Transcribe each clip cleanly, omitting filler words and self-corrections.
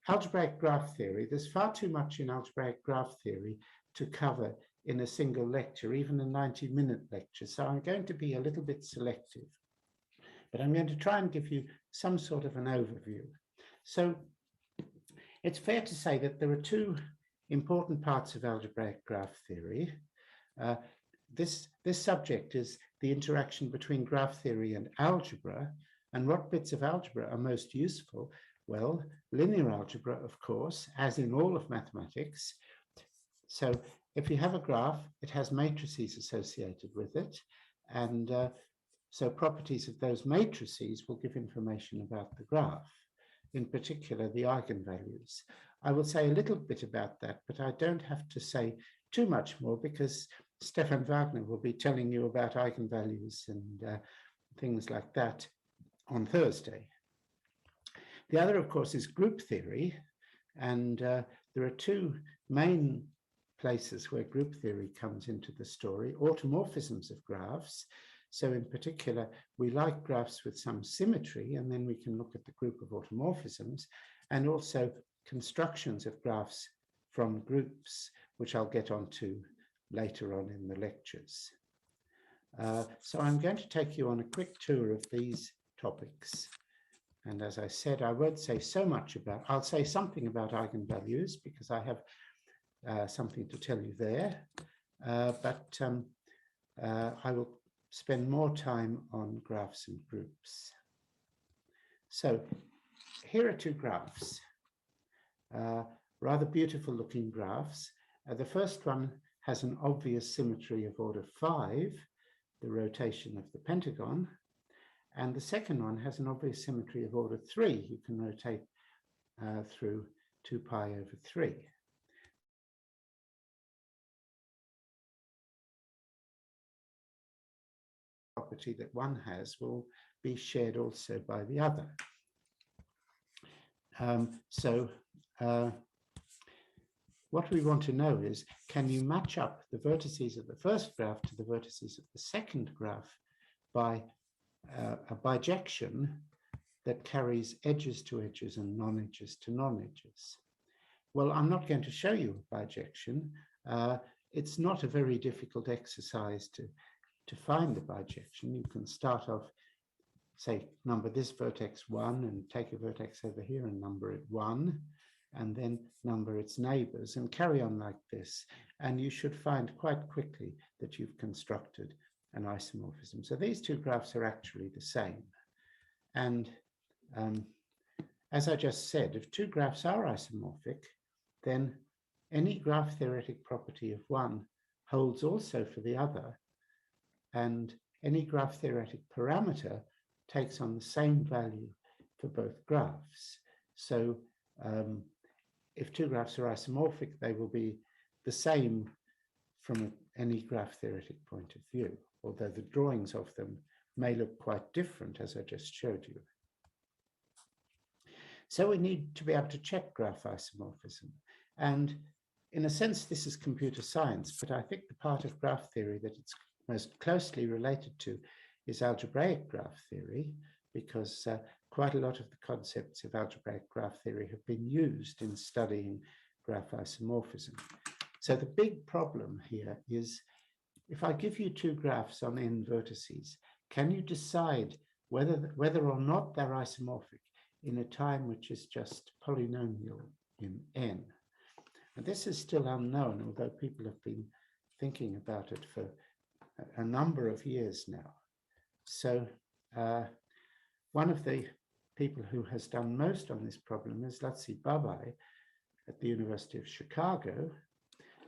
algebraic graph theory, there's far too much in algebraic graph theory to cover in a single lecture, even a 90-minute lecture. So I'm going to be a little bit selective, but I'm going to try and give you some sort of an overview. So it's fair to say that there are two important parts of algebraic graph theory. This subject is the interaction between graph theory and algebra, and what bits of algebra are most useful? Well, linear algebra, of course, as in all of mathematics. So if you have a graph, it has matrices associated with it, and so properties of those matrices will give information about the graph, in particular the eigenvalues. I will say a little bit about that, but I don't have to say too much more because Stefan Wagner will be telling you about eigenvalues and things like that on Thursday. The other, of course, is group theory, and there are two main places where group theory comes into the story: automorphisms of graphs. So in particular, we like graphs with some symmetry, and then we can look at the group of automorphisms, and also constructions of graphs from groups, which I'll get onto later on in the lectures. So I'm going to take you on a quick tour of these topics. And as I said, I won't say so much about, I'll say something about eigenvalues because I have something to tell you there, but I will spend more time on graphs and groups. So here are two graphs, rather beautiful looking graphs. The first one has an obvious symmetry of order 5, the rotation of the pentagon, and the second one has an obvious symmetry of order 3. You can rotate through 2 pi over 3. Property that one has will be shared also by the other. What we want to know is, can you match up the vertices of the first graph to the vertices of the second graph by a bijection that carries edges to edges and non-edges to non-edges? Well, I'm not going to show you a bijection. It's not a very difficult exercise to find the bijection. You can start off, say, number this vertex 1 and take a vertex over here and number it 1, and then number its neighbors and carry on like this. And you should find quite quickly that you've constructed an isomorphism. So these two graphs are actually the same. And as I just said, if two graphs are isomorphic, then any graph theoretic property of one holds also for the other, and any graph theoretic parameter takes on the same value for both graphs. So if two graphs are isomorphic, they will be the same from any graph theoretic point of view, although the drawings of them may look quite different, as I just showed you. So we need to be able to check graph isomorphism. And in a sense, this is computer science, but I think the part of graph theory that it's most closely related to is algebraic graph theory, because quite a lot of the concepts of algebraic graph theory have been used in studying graph isomorphism. So the big problem here is, if I give you two graphs on n vertices, can you decide whether or not they're isomorphic in a time which is just polynomial in n? And this is still unknown, although people have been thinking about it for a number of years now. So one of the people who has done most on this problem is Latsi Babai at the University of Chicago,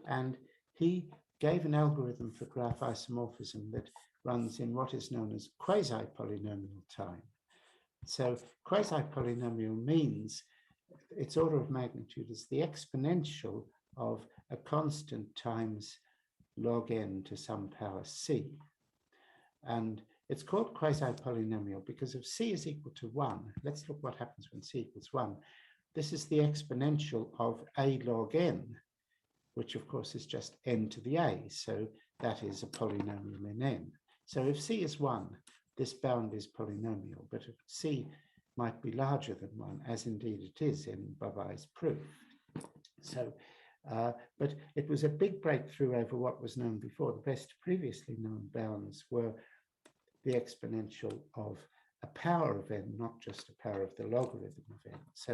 and he gave an algorithm for graph isomorphism that runs in what is known as quasi-polynomial time. So quasi-polynomial means its order of magnitude is the exponential of a constant times log n to some power c. And it's called quasi-polynomial because if c is equal to 1, let's look what happens when c equals 1. This is the exponential of a log n, which of course is just n to the a, so that is a polynomial in n. So if c is 1, this bound is polynomial, but if c might be larger than 1, as indeed it is in Bavai's proof. So, but it was a big breakthrough over what was known before. The best previously known bounds were the exponential of a power of n, not just a power of the logarithm of n. So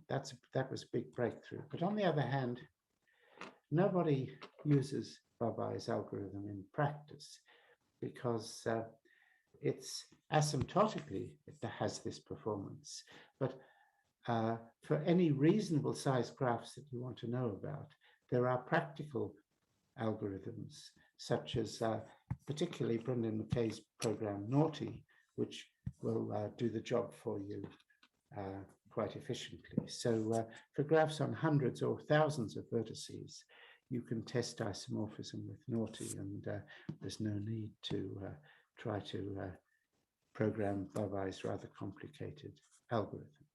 that was a big breakthrough. But on the other hand, nobody uses Bavai's algorithm in practice because it's asymptotically, it has this performance. But for any reasonable size graphs that you want to know about, there are practical algorithms, such as particularly Brendan McKay's program Naughty, which will do the job for you quite efficiently. So for graphs on hundreds or thousands of vertices, you can test isomorphism with Naughty, and there's no need to try to program Bavai's rather complicated algorithm.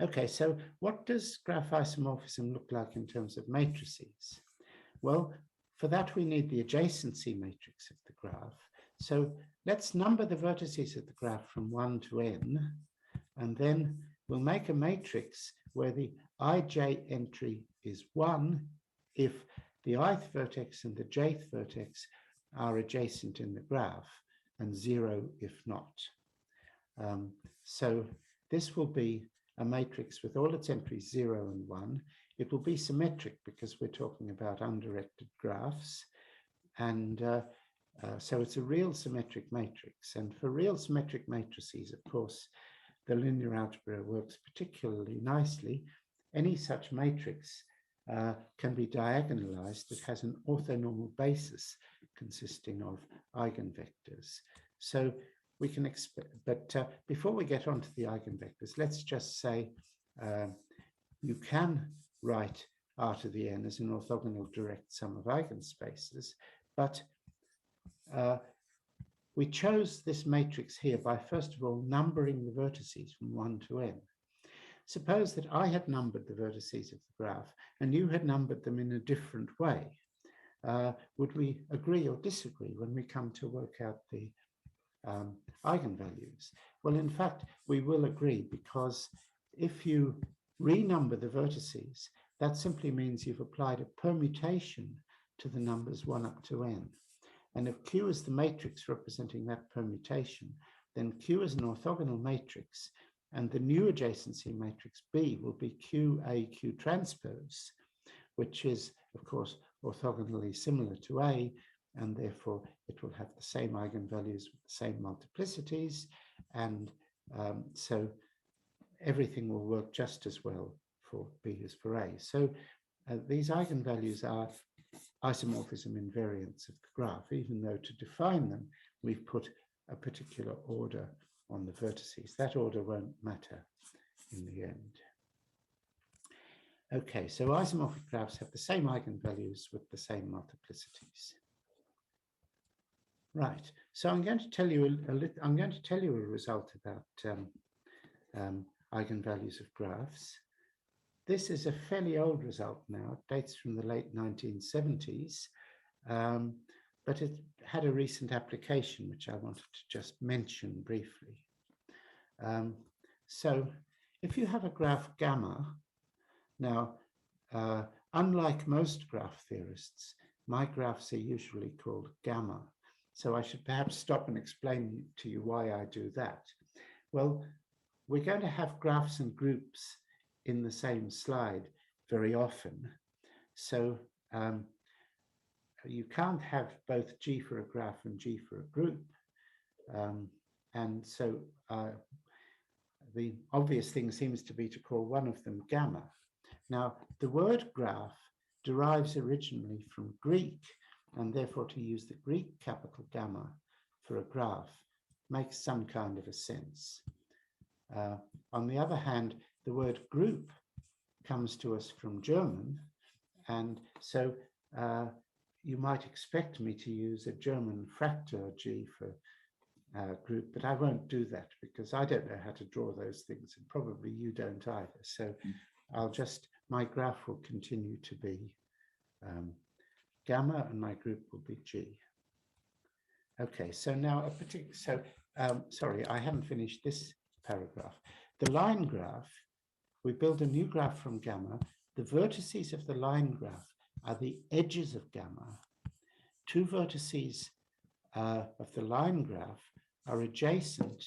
Okay, so what does graph isomorphism look like in terms of matrices? Well, for that we need the adjacency matrix of the graph. So let's number the vertices of the graph from 1 to n, and then we'll make a matrix where the ij entry is 1 if the ith vertex and the jth vertex are adjacent in the graph, and 0 if not. So this will be a matrix with all its entries 0 and 1. It will be symmetric because we're talking about undirected graphs. And so it's a real symmetric matrix. And for real symmetric matrices, of course, the linear algebra works particularly nicely. Any such matrix can be diagonalized. It has an orthonormal basis consisting of eigenvectors. So we can expect, but before we get on to the eigenvectors, let's just say you can write R to the n as an orthogonal direct sum of eigenspaces, but we chose this matrix here by, first of all, numbering the vertices from 1 to n. Suppose that I had numbered the vertices of the graph and you had numbered them in a different way. Would we agree or disagree when we come to work out the eigenvalues? Well, in fact, we will agree, because if you renumber the vertices, that simply means you've applied a permutation to the numbers 1 up to n. And if Q is the matrix representing that permutation, then Q is an orthogonal matrix, and the new adjacency matrix B will be QA transpose, which is, of course, orthogonally similar to A, and therefore it will have the same eigenvalues with the same multiplicities, and so everything will work just as well for B as for A. So these eigenvalues are isomorphism invariants of the graph, even though to define them, we've put a particular order on the vertices. That order won't matter in the end. Okay, so isomorphic graphs have the same eigenvalues with the same multiplicities. Right, so I'm going to tell you a result about eigenvalues of graphs. This is a fairly old result now. It dates from the late 1970s, but it had a recent application, which I wanted to just mention briefly. So if you have a graph gamma, now, unlike most graph theorists, my graphs are usually called gamma. So I should perhaps stop and explain to you why I do that. Well, we're going to have graphs and groups in the same slide very often. So you can't have both G for a graph and G for a group. And so the obvious thing seems to be to call one of them gamma. Now, the word graph derives originally from Greek, and therefore to use the Greek capital gamma for a graph makes some kind of a sense. On the other hand, the word group comes to us from German, and so you might expect me to use a German fractal G for group, but I won't do that because I don't know how to draw those things, and probably you don't either. So I'll just, my graph will continue to be gamma and my group will be G. Okay, so now sorry, I haven't finished this paragraph. The line graph, we build a new graph from gamma. The vertices of the line graph are the edges of gamma. Two vertices of the line graph are adjacent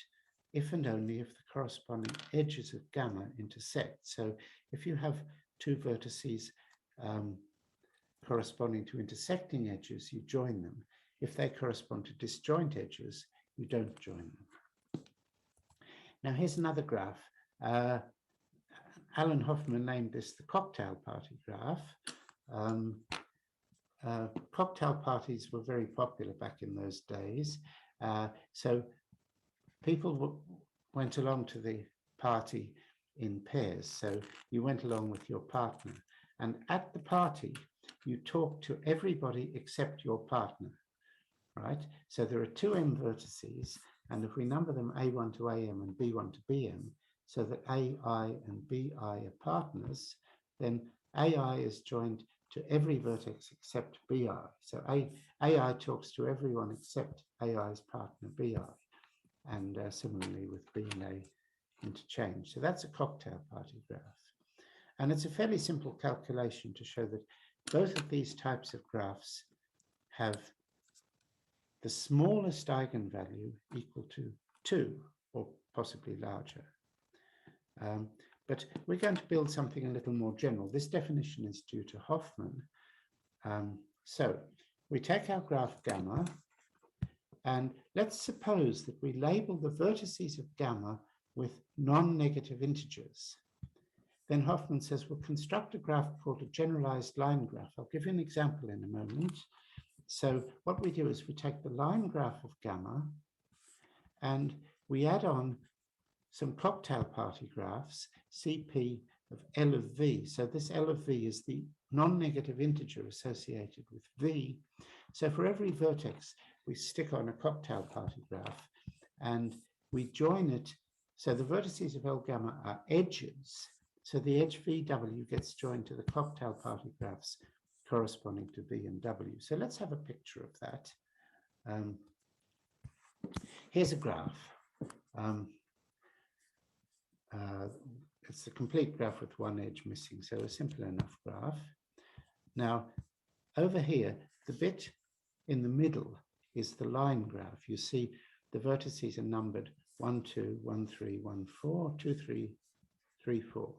if and only if the corresponding edges of gamma intersect. So if you have two vertices corresponding to intersecting edges, you join them. If they correspond to disjoint edges, you don't join them. Now here's another graph. Alan Hoffman named this the cocktail party graph. Cocktail parties were very popular back in those days. So people went along to the party in pairs. So you went along with your partner. And at the party, you talked to everybody except your partner, right? So there are two M vertices. And if we number them A1 to AM and B1 to BM, so that AI and BI are partners, then AI is joined to every vertex except BI. So AI talks to everyone except AI's partner BI, and similarly with B and A interchange. So that's a cocktail party graph. And it's a fairly simple calculation to show that both of these types of graphs have the smallest eigenvalue equal to 2 or possibly larger. But we're going to build something a little more general. This definition is due to Hoffman. So we take our graph gamma, and let's suppose that we label the vertices of gamma with non-negative integers. Then Hoffman says, we'll construct a graph called a generalized line graph. I'll give you an example in a moment. So what we do is we take the line graph of gamma and we add on some cocktail party graphs, CP of L of V. So this L of V is the non-negative integer associated with V. So for every vertex, we stick on a cocktail party graph and we join it. So the vertices of L gamma are edges. So the edge VW gets joined to the cocktail party graphs corresponding to V and W. So let's have a picture of that. Here's a graph. It's a complete graph with one edge missing, so a simple enough graph. Now, over here, the bit in the middle is the line graph. You see the vertices are numbered 1, 2, 1, 3, 1, 4, 2, 3, 3, 4.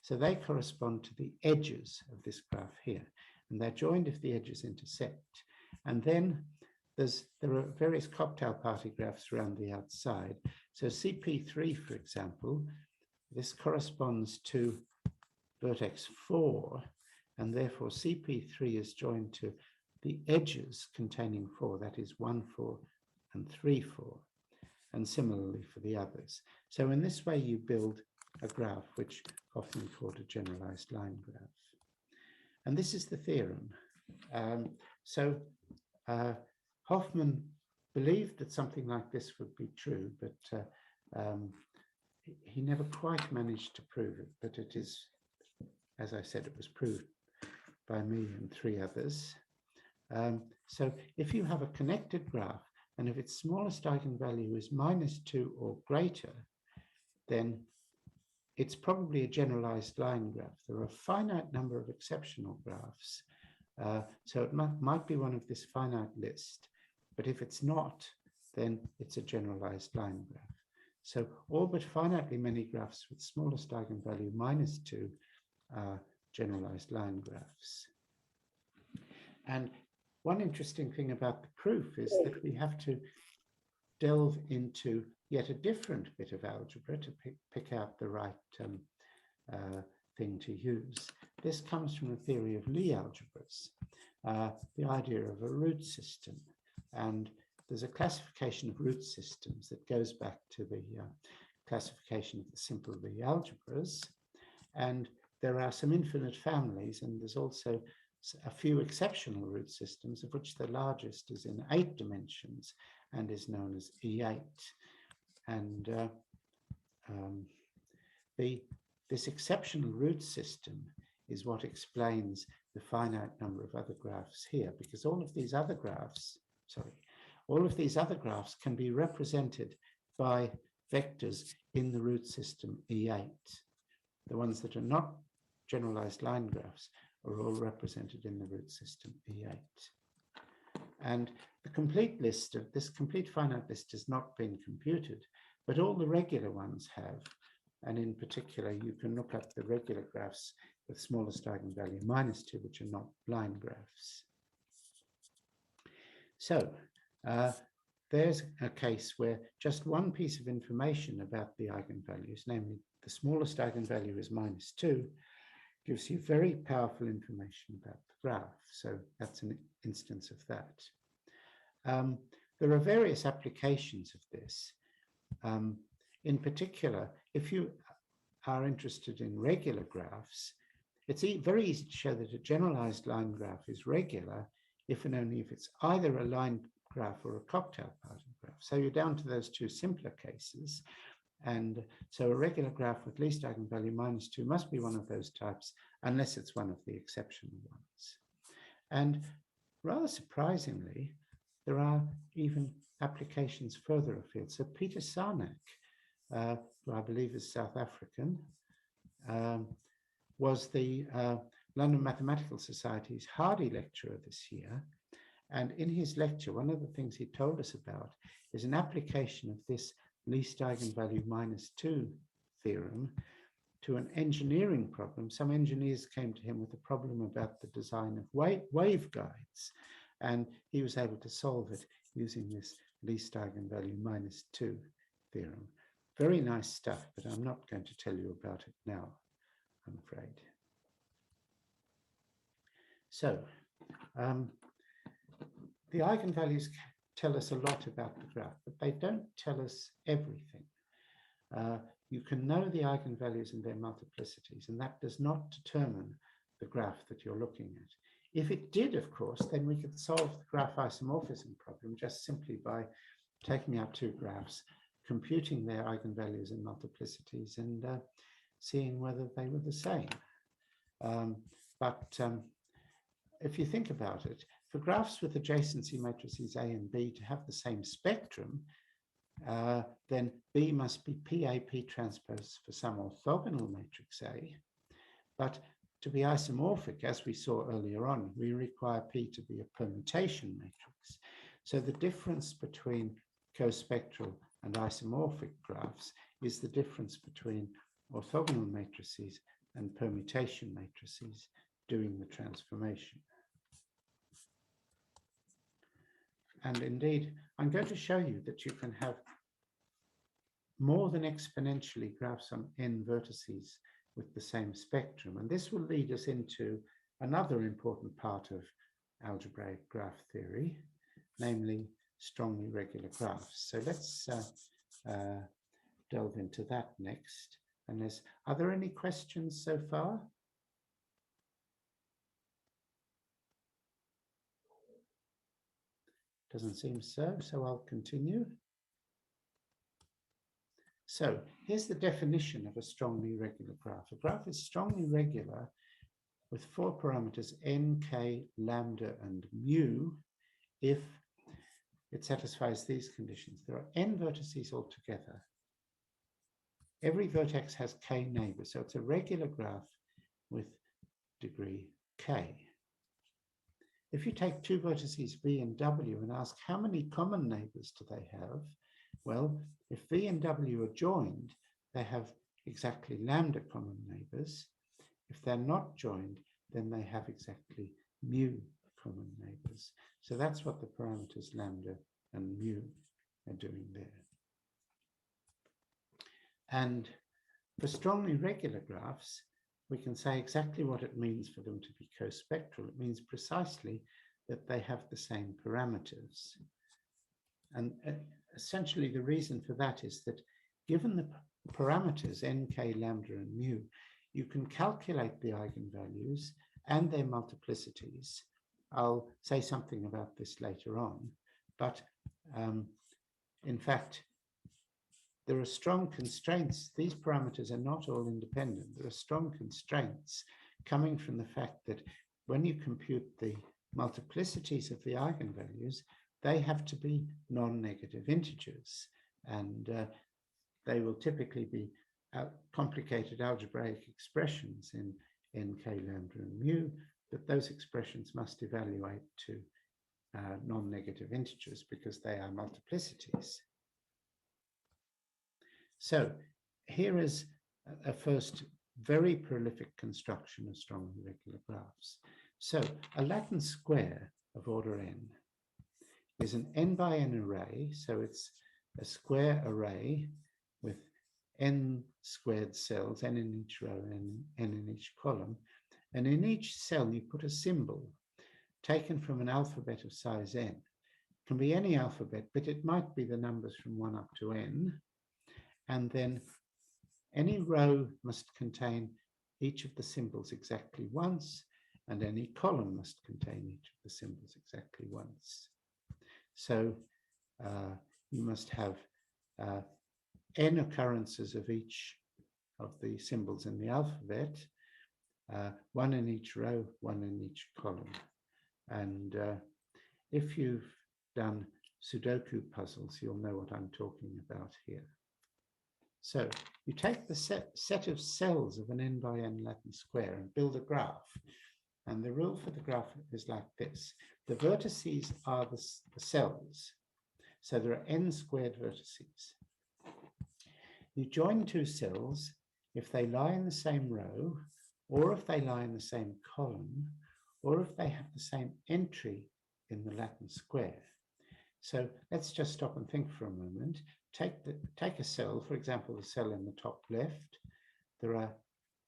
So they correspond to the edges of this graph here, and they're joined if the edges intersect. And then there are various cocktail party graphs around the outside. So CP3, for example, this corresponds to vertex 4, and therefore CP3 is joined to the edges containing 4, that is 1, 4, and 3, 4, and similarly for the others. So in this way, you build a graph which often called a generalized line graph. And this is the theorem. Hoffman believed that something like this would be true, but he never quite managed to prove it. But it is, as I said, it was proved by me and 3 others. So if you have a connected graph, and if its smallest eigenvalue is -2 or greater, then it's probably a generalized line graph. There are a finite number of exceptional graphs. So it might be one of this finite list, but if it's not, then it's a generalized line graph. So all but finitely many graphs with smallest eigenvalue -2 are generalized line graphs. And one interesting thing about the proof is that we have to delve into yet a different bit of algebra to pick out the right thing to use. This comes from the theory of Lie algebras, the idea of a root system. And there's a classification of root systems that goes back to the classification of the simple Lie algebras. And there are some infinite families, and there's also a few exceptional root systems, of which the largest is in 8 dimensions and is known as E8. And this exceptional root system is what explains the finite number of other graphs here, because all of these other graphs, all of these other graphs can be represented by vectors in the root system E8. The ones that are not generalized line graphs are all represented in the root system E8. And the complete list of this complete finite list has not been computed, but all the regular ones have. And in particular, you can look up the regular graphs with smallest eigenvalue -2, which are not line graphs. So there's a case where just one piece of information about the eigenvalues, namely the smallest eigenvalue is -2, gives you very powerful information about the graph. So that's an instance of that. There are various applications of this. In particular, if you are interested in regular graphs, it's very easy to show that a generalized line graph is regular if and only if it's either a line graph or a cocktail pattern graph. So you're down to those two simpler cases. And so a regular graph with least eigenvalue -2 must be one of those types, unless it's one of the exceptional ones. And rather surprisingly, there are even applications further afield. So Peter Sarnak, who I believe is South African, was the London Mathematical Society's Hardy lecturer this year. And in his lecture, one of the things he told us about is an application of this least eigenvalue -2 theorem to an engineering problem. Some engineers came to him with a problem about the design of waveguides, and he was able to solve it using this least eigenvalue -2 theorem. Very nice stuff, but I'm not going to tell you about it now, I'm afraid. So, the eigenvalues tell us a lot about the graph, but they don't tell us everything. You can know the eigenvalues and their multiplicities, and that does not determine the graph that you're looking at. If it did, of course, then we could solve the graph isomorphism problem just simply by taking our two graphs, computing their eigenvalues and multiplicities, and seeing whether they were the same. But if you think about it, for graphs with adjacency matrices A and B to have the same spectrum, then B must be PA-P transpose for some orthogonal matrix A. But to be isomorphic, as we saw earlier on, we require P to be a permutation matrix. So the difference between cospectral and isomorphic graphs is the difference between orthogonal matrices and permutation matrices doing the transformation. And indeed, I'm going to show you that you can have more than exponentially graphs on n vertices with the same spectrum. And this will lead us into another important part of algebraic graph theory, namely strongly regular graphs. So let's delve into that next. And are there any questions so far? Doesn't seem so, so I'll continue. So here's the definition of a strongly regular graph. A graph is strongly regular with four parameters n, k, lambda, and mu if it satisfies these conditions. There are n vertices altogether. Every vertex has k neighbors, so it's a regular graph with degree k. If you take two vertices v and w and ask how many common neighbors do they have, well, if v and w are joined, they have exactly lambda common neighbors. If they're not joined, then they have exactly mu common neighbors. So that's what the parameters lambda and mu are doing there. And for strongly regular graphs, we can say exactly what it means for them to be cospectral. It means precisely that they have the same parameters. And essentially the reason for that is that given the parameters n, k, lambda, and mu, you can calculate the eigenvalues and their multiplicities. I'll say something about this later on, but in fact, there are strong constraints. These parameters are not all independent. There are strong constraints coming from the fact that when you compute the multiplicities of the eigenvalues, they have to be non-negative integers, and they will typically be complicated algebraic expressions in k, lambda, and mu, but those expressions must evaluate to non-negative integers because they are multiplicities. So here is a first very prolific construction of strongly regular graphs. So a Latin square of order n is an n by n array, so it's a square array with n squared cells, n in each row and n in each column, and in each cell you put a symbol taken from an alphabet of size n. It can be any alphabet, but it might be the numbers from 1 up to n, and then any row must contain each of the symbols exactly once, and any column must contain each of the symbols exactly once. So you must have n occurrences of each of the symbols in the alphabet, one in each row, one in each column. And if you've done Sudoku puzzles, you'll know what I'm talking about here. So you take the set of cells of an n by n Latin square and build a graph. And the rule for the graph is like this. The vertices are the cells. So there are n squared vertices. You join two cells if they lie in the same row, or if they lie in the same column, or if they have the same entry in the Latin square. So let's just stop and think for a moment. Take a cell, for example, the cell in the top left. There are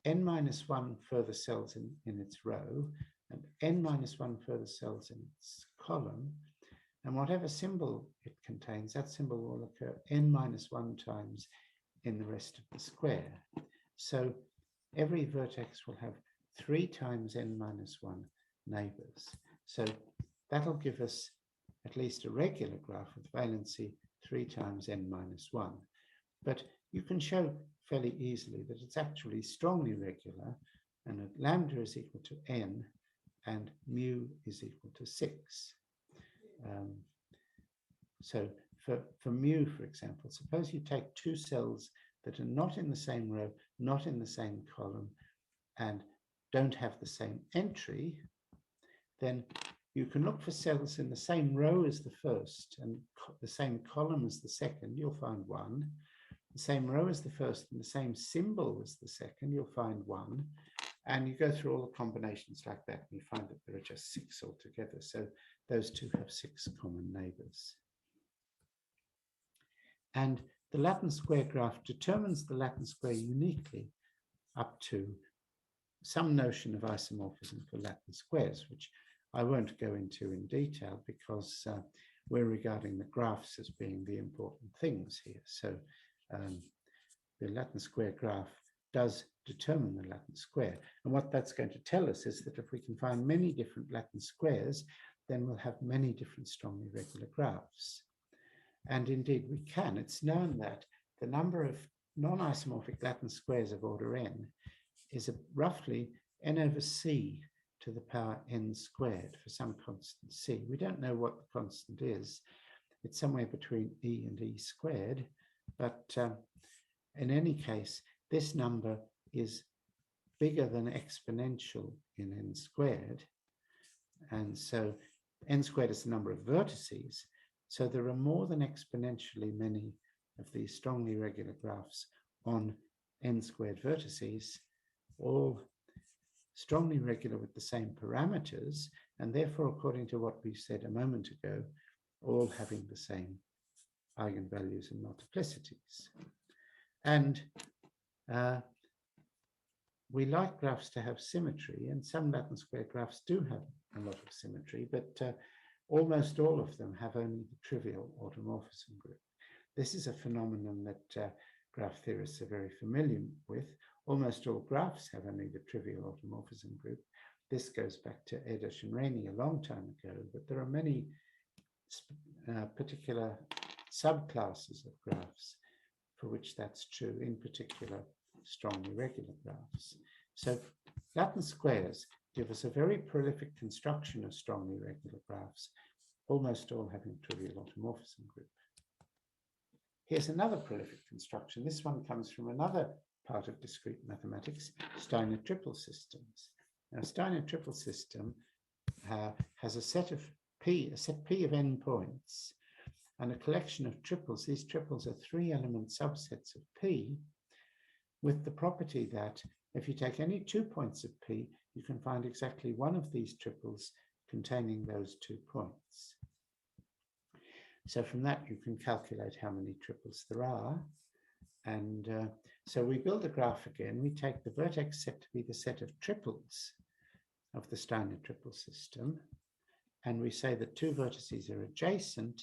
n minus 1 further cells in its row, and n minus 1 further cells in its column. And whatever symbol it contains, that symbol will occur n minus 1 times in the rest of the square. So every vertex will have 3 times n minus 1 neighbors. So that'll give us at least a regular graph with valency 3 times n minus 1. But you can show fairly easily that it's actually strongly regular, and that lambda is equal to n and mu is equal to 6. So for mu, for example, suppose you take two cells that are not in the same row, not in the same column, and don't have the same entry, then you can look for cells in the same row as the first and the same column as the second, you'll find 1. The same row as the first and the same symbol as the second, you'll find 1. And you go through all the combinations like that, and you find that there are just 6 altogether. So those two have 6 common neighbors. And the Latin square graph determines the Latin square uniquely up to some notion of isomorphism for Latin squares, which I won't go into in detail because we're regarding the graphs as being the important things here. So the Latin square graph does determine the Latin square. And what that's going to tell us is that if we can find many different Latin squares, then we'll have many different strongly regular graphs. And indeed we can. It's known that the number of non-isomorphic Latin squares of order n is roughly n over c to the power n squared for some constant c. We don't know what the constant is. It's somewhere between e and e squared, but in any case, this number is bigger than exponential in n squared. And so n squared is the number of vertices. So there are more than exponentially many of these strongly regular graphs on n squared vertices, all strongly regular with the same parameters, and therefore, according to what we said a moment ago, all having the same eigenvalues and multiplicities. And we like graphs to have symmetry, and some Latin square graphs do have a lot of symmetry, but almost all of them have only the trivial automorphism group. This is a phenomenon that graph theorists are very familiar with. Almost all graphs have only the trivial automorphism group. This goes back to Erdős and Rainey a long time ago, but there are many particular subclasses of graphs for which that's true, in particular strongly regular graphs. So Latin squares give us a very prolific construction of strongly regular graphs, almost all having trivial automorphism group. Here's another prolific construction. This one comes from another part of discrete mathematics, Steiner triple systems. Now, Steiner triple system has a set P of n points, and a collection of triples. These triples are 3-element subsets of P, with the property that if you take any 2 points of P, you can find exactly one of these triples containing those 2 points. So from that, you can calculate how many triples there are. And so we build a graph again. We take the vertex set to be the set of triples of the Steiner triple system. And we say that 2 vertices are adjacent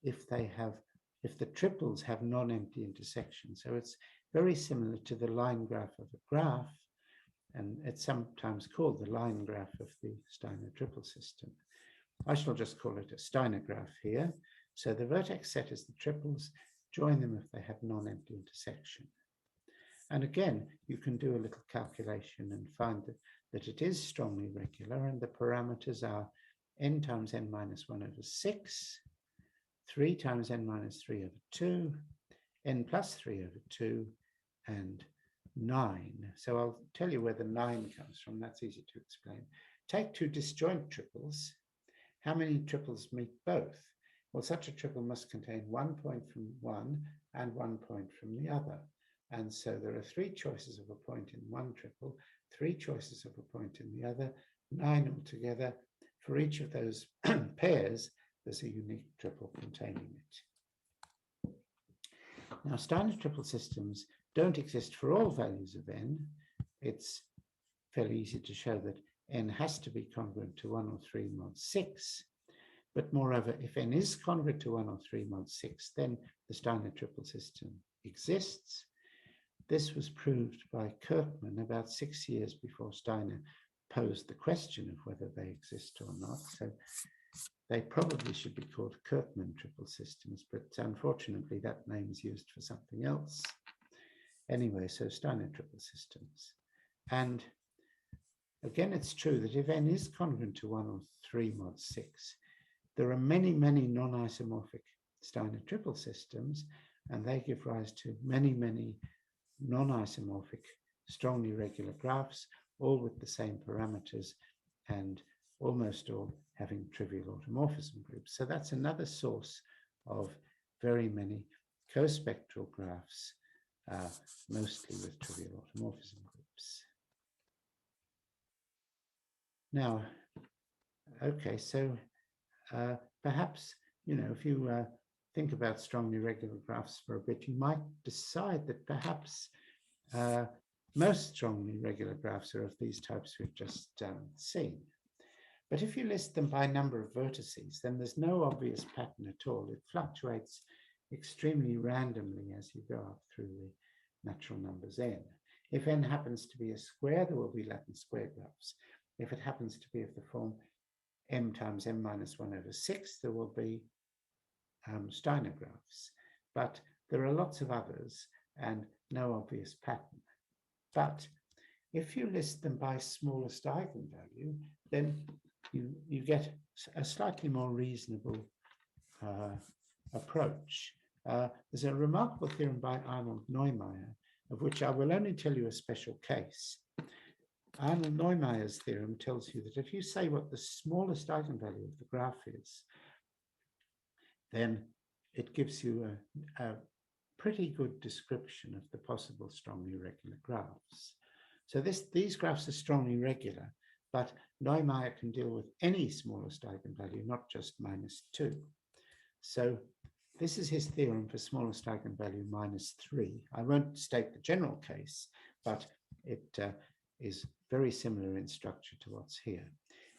if the triples have non-empty intersections. So it's very similar to the line graph of a graph, and it's sometimes called the line graph of the Steiner triple system. I shall just call it a Steiner graph here. So the vertex set is the triples, join them if they have non-empty intersection. And again, you can do a little calculation and find that it is strongly regular, and the parameters are n times n minus 1 over 6, 3 times n minus 3 over 2, n plus 3 over 2, and 9. So I'll tell you where the 9 comes from. That's easy to explain. Take 2 disjoint triples. How many triples meet both? Well, such a triple must contain 1 point from one and 1 point from the other. And so there are 3 choices of a point in one triple, 3 choices of a point in the other, 9 altogether. For each of those pairs, there's a unique triple containing it. Now, Steiner triple systems don't exist for all values of n. It's fairly easy to show that n has to be congruent to 1 or 3 mod 6. But moreover, if n is congruent to 1 or 3 mod 6, then the Steiner triple system exists. This was proved by Kirkman about 6 years before Steiner posed the question of whether they exist or not. So they probably should be called Kirkman triple systems, but unfortunately that name is used for something else. Anyway, so Steiner triple systems. And again, it's true that if n is congruent to 1 or 3 mod 6, there are many, many non-isomorphic Steiner triple systems, and they give rise to many, many non-isomorphic, strongly regular graphs, all with the same parameters and almost all having trivial automorphism groups. So that's another source of very many co-spectral graphs, mostly with trivial automorphism groups. Now, okay, so perhaps, if you think about strongly regular graphs for a bit, you might decide that perhaps most strongly regular graphs are of these types we've just seen. But if you list them by number of vertices, then there's no obvious pattern at all. It fluctuates extremely randomly as you go up through the natural numbers n. If n happens to be a square, there will be Latin square graphs. If it happens to be of the form m times m minus 1 over 6, there will be Steiner graphs. But there are lots of others and no obvious pattern. But if you list them by smallest eigenvalue, then you get a slightly more reasonable approach. There's a remarkable theorem by Arnold Neumeier, of which I will only tell you a special case. Arnold Neumeier's theorem tells you that if you say what the smallest eigenvalue of the graph is, then it gives you a pretty good description of the possible strongly regular graphs. So these graphs are strongly regular, but Neumeier can deal with any smallest eigenvalue, not just -2. So this is his theorem for smallest eigenvalue -3. I won't state the general case, but it is very similar in structure to what's here.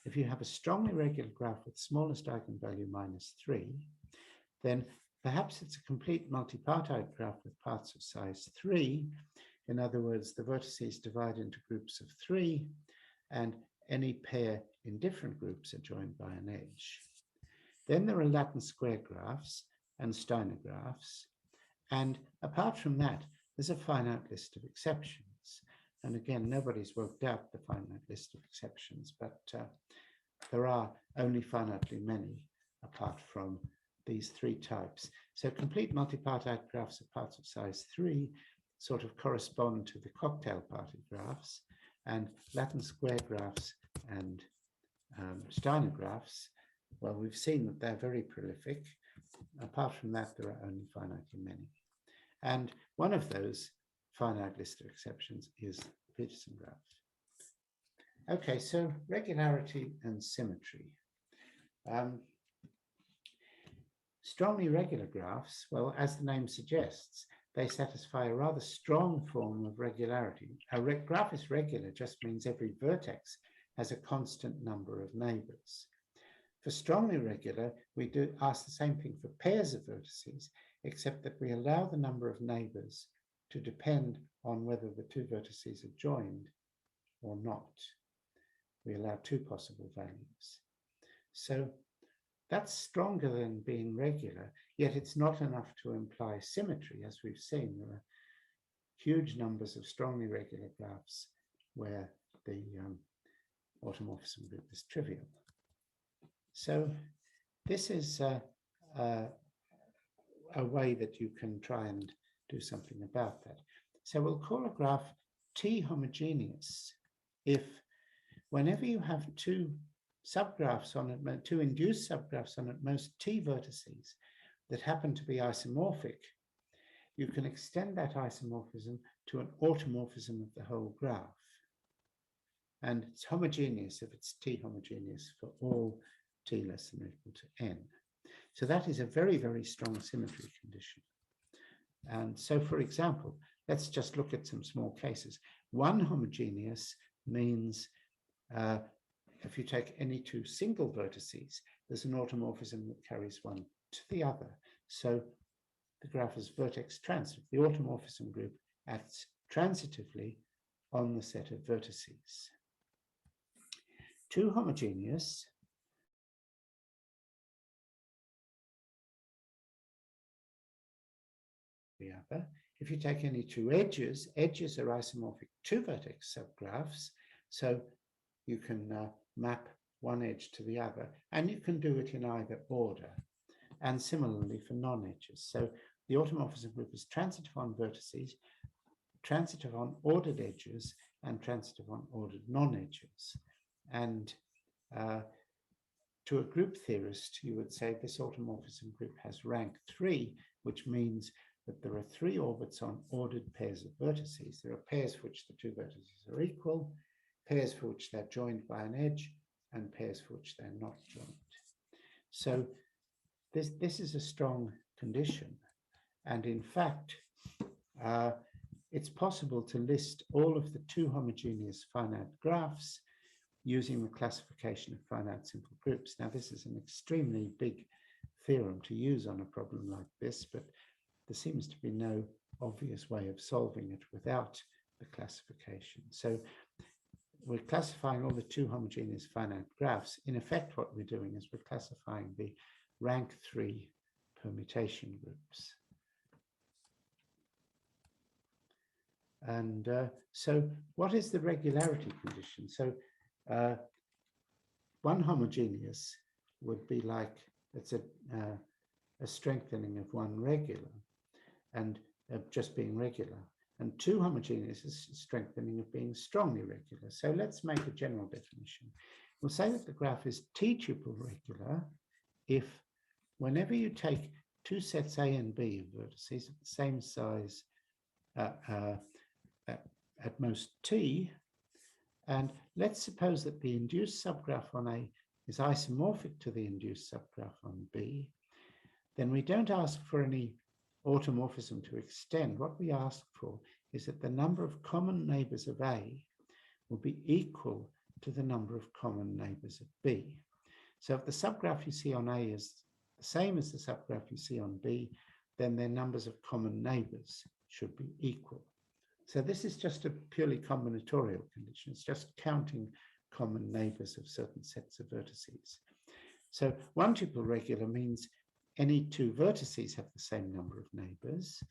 If you have a strongly regular graph with smallest eigenvalue -3, then perhaps it's a complete multipartite graph with parts of size 3. In other words, the vertices divide into groups of 3, and any pair in different groups are joined by an edge. Then there are Latin square graphs and Steiner graphs. And apart from that, there's a finite list of exceptions. And again, nobody's worked out the finite list of exceptions, but there are only finitely many apart from these three types. So complete multipartite graphs of parts of size 3 sort of correspond to the cocktail party graphs, and Latin square graphs and Steiner graphs, well, we've seen that they're very prolific. Apart from that, there are only finitely many. And one of those finite list of exceptions is the Peterson graph. Okay, so regularity and symmetry. Strongly regular graphs, well, as the name suggests, they satisfy a rather strong form of regularity. A graph is regular just means every vertex has a constant number of neighbors. For strongly regular, we do ask the same thing for pairs of vertices, except that we allow the number of neighbors to depend on whether the two vertices are joined or not. We allow two possible values. So that's stronger than being regular, yet it's not enough to imply symmetry. As we've seen, there are huge numbers of strongly regular graphs where the automorphism group is trivial. So this is a way that you can try and do something about that. So we'll call a graph T homogeneous if whenever you have two subgraphs on it, two induced subgraphs on at most T vertices that happen to be isomorphic, you can extend that isomorphism to an automorphism of the whole graph. And it's homogeneous if it's T homogeneous for all T less than or equal to N. So that is a very, very strong symmetry condition. And so, for example, let's just look at some small cases. One homogeneous means if you take any two single vertices, there's an automorphism that carries one to the other. So the graph is vertex transitive. The automorphism group acts transitively on the set of vertices. Two homogeneous the other. If you take any two edges, edges are isomorphic to vertex subgraphs, so you can map one edge to the other, and you can do it in either order. And similarly for non-edges. So the automorphism group is transitive on vertices, transitive on ordered edges, and transitive on ordered non-edges. And to a group theorist, you would say this automorphism group has rank 3, which means that there are 3 orbits on ordered pairs of vertices. There are pairs for which the two vertices are equal, pairs for which they're joined by an edge, and pairs for which they're not joined. So this is a strong condition. And in fact, it's possible to list all of the two homogeneous finite graphs using the classification of finite simple groups. Now, this is an extremely big theorem to use on a problem like this, but there seems to be no obvious way of solving it without the classification. So we're classifying all the two homogeneous finite graphs. In effect, what we're doing is we're classifying the rank 3 permutation groups. And so what is the regularity condition? So one homogeneous would be like, it's a strengthening of one regular, and just being regular. And two homogeneous is strengthening of being strongly regular. So let's make a general definition. We'll say that the graph is T-tuple regular if whenever you take two sets A and B of vertices of the same size at most T, and let's suppose that the induced subgraph on A is isomorphic to the induced subgraph on B, then we don't ask for any automorphism to extend. What we ask for is that the number of common neighbors of A will be equal to the number of common neighbors of B. So if the subgraph you see on A is the same as the subgraph you see on B, then their numbers of common neighbors should be equal. So this is just a purely combinatorial condition. It's just counting common neighbors of certain sets of vertices. So one tuple regular means any two vertices have the same number of neighbors.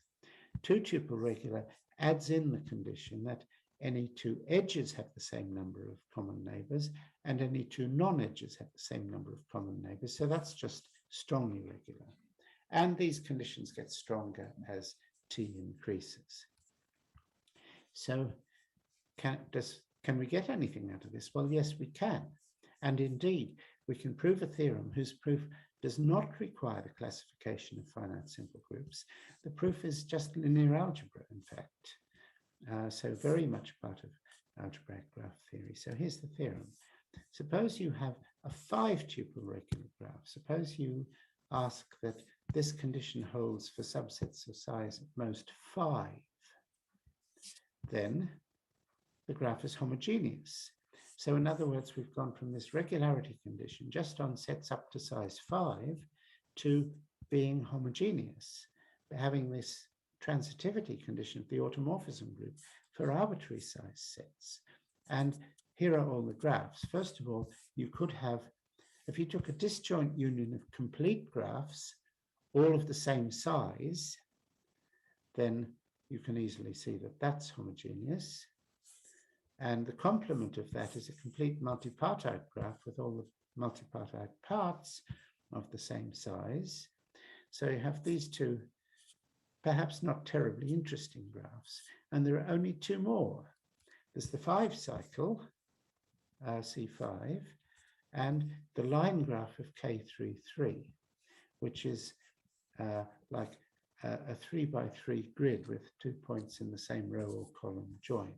Two tuple regular adds in the condition that any two edges have the same number of common neighbors, and any two non-edges have the same number of common neighbors. So that's just strongly regular. And these conditions get stronger as T increases. So can we get anything out of this? Well, yes, we can. And indeed, we can prove a theorem whose proof does not require the classification of finite simple groups. The proof is just linear algebra, in fact. So very much part of algebraic graph theory. So here's the theorem. Suppose you have a 5-tuple regular graph. Suppose you ask that this condition holds for subsets of size at most 5. Then the graph is homogeneous. So in other words, we've gone from this regularity condition just on sets up to size 5 to being homogeneous, having this transitivity condition of the automorphism group for arbitrary size sets. And here are all the graphs. First of all, you could have, if you took a disjoint union of complete graphs, all of the same size, then you can easily see that that's homogeneous. And the complement of that is a complete multipartite graph with all the multipartite parts of the same size. So you have these two, perhaps not terribly interesting graphs. And there are only two more. There's the 5 cycle, C5, and the line graph of K33, which is like a 3x3 grid with 2 points in the same row or column joined.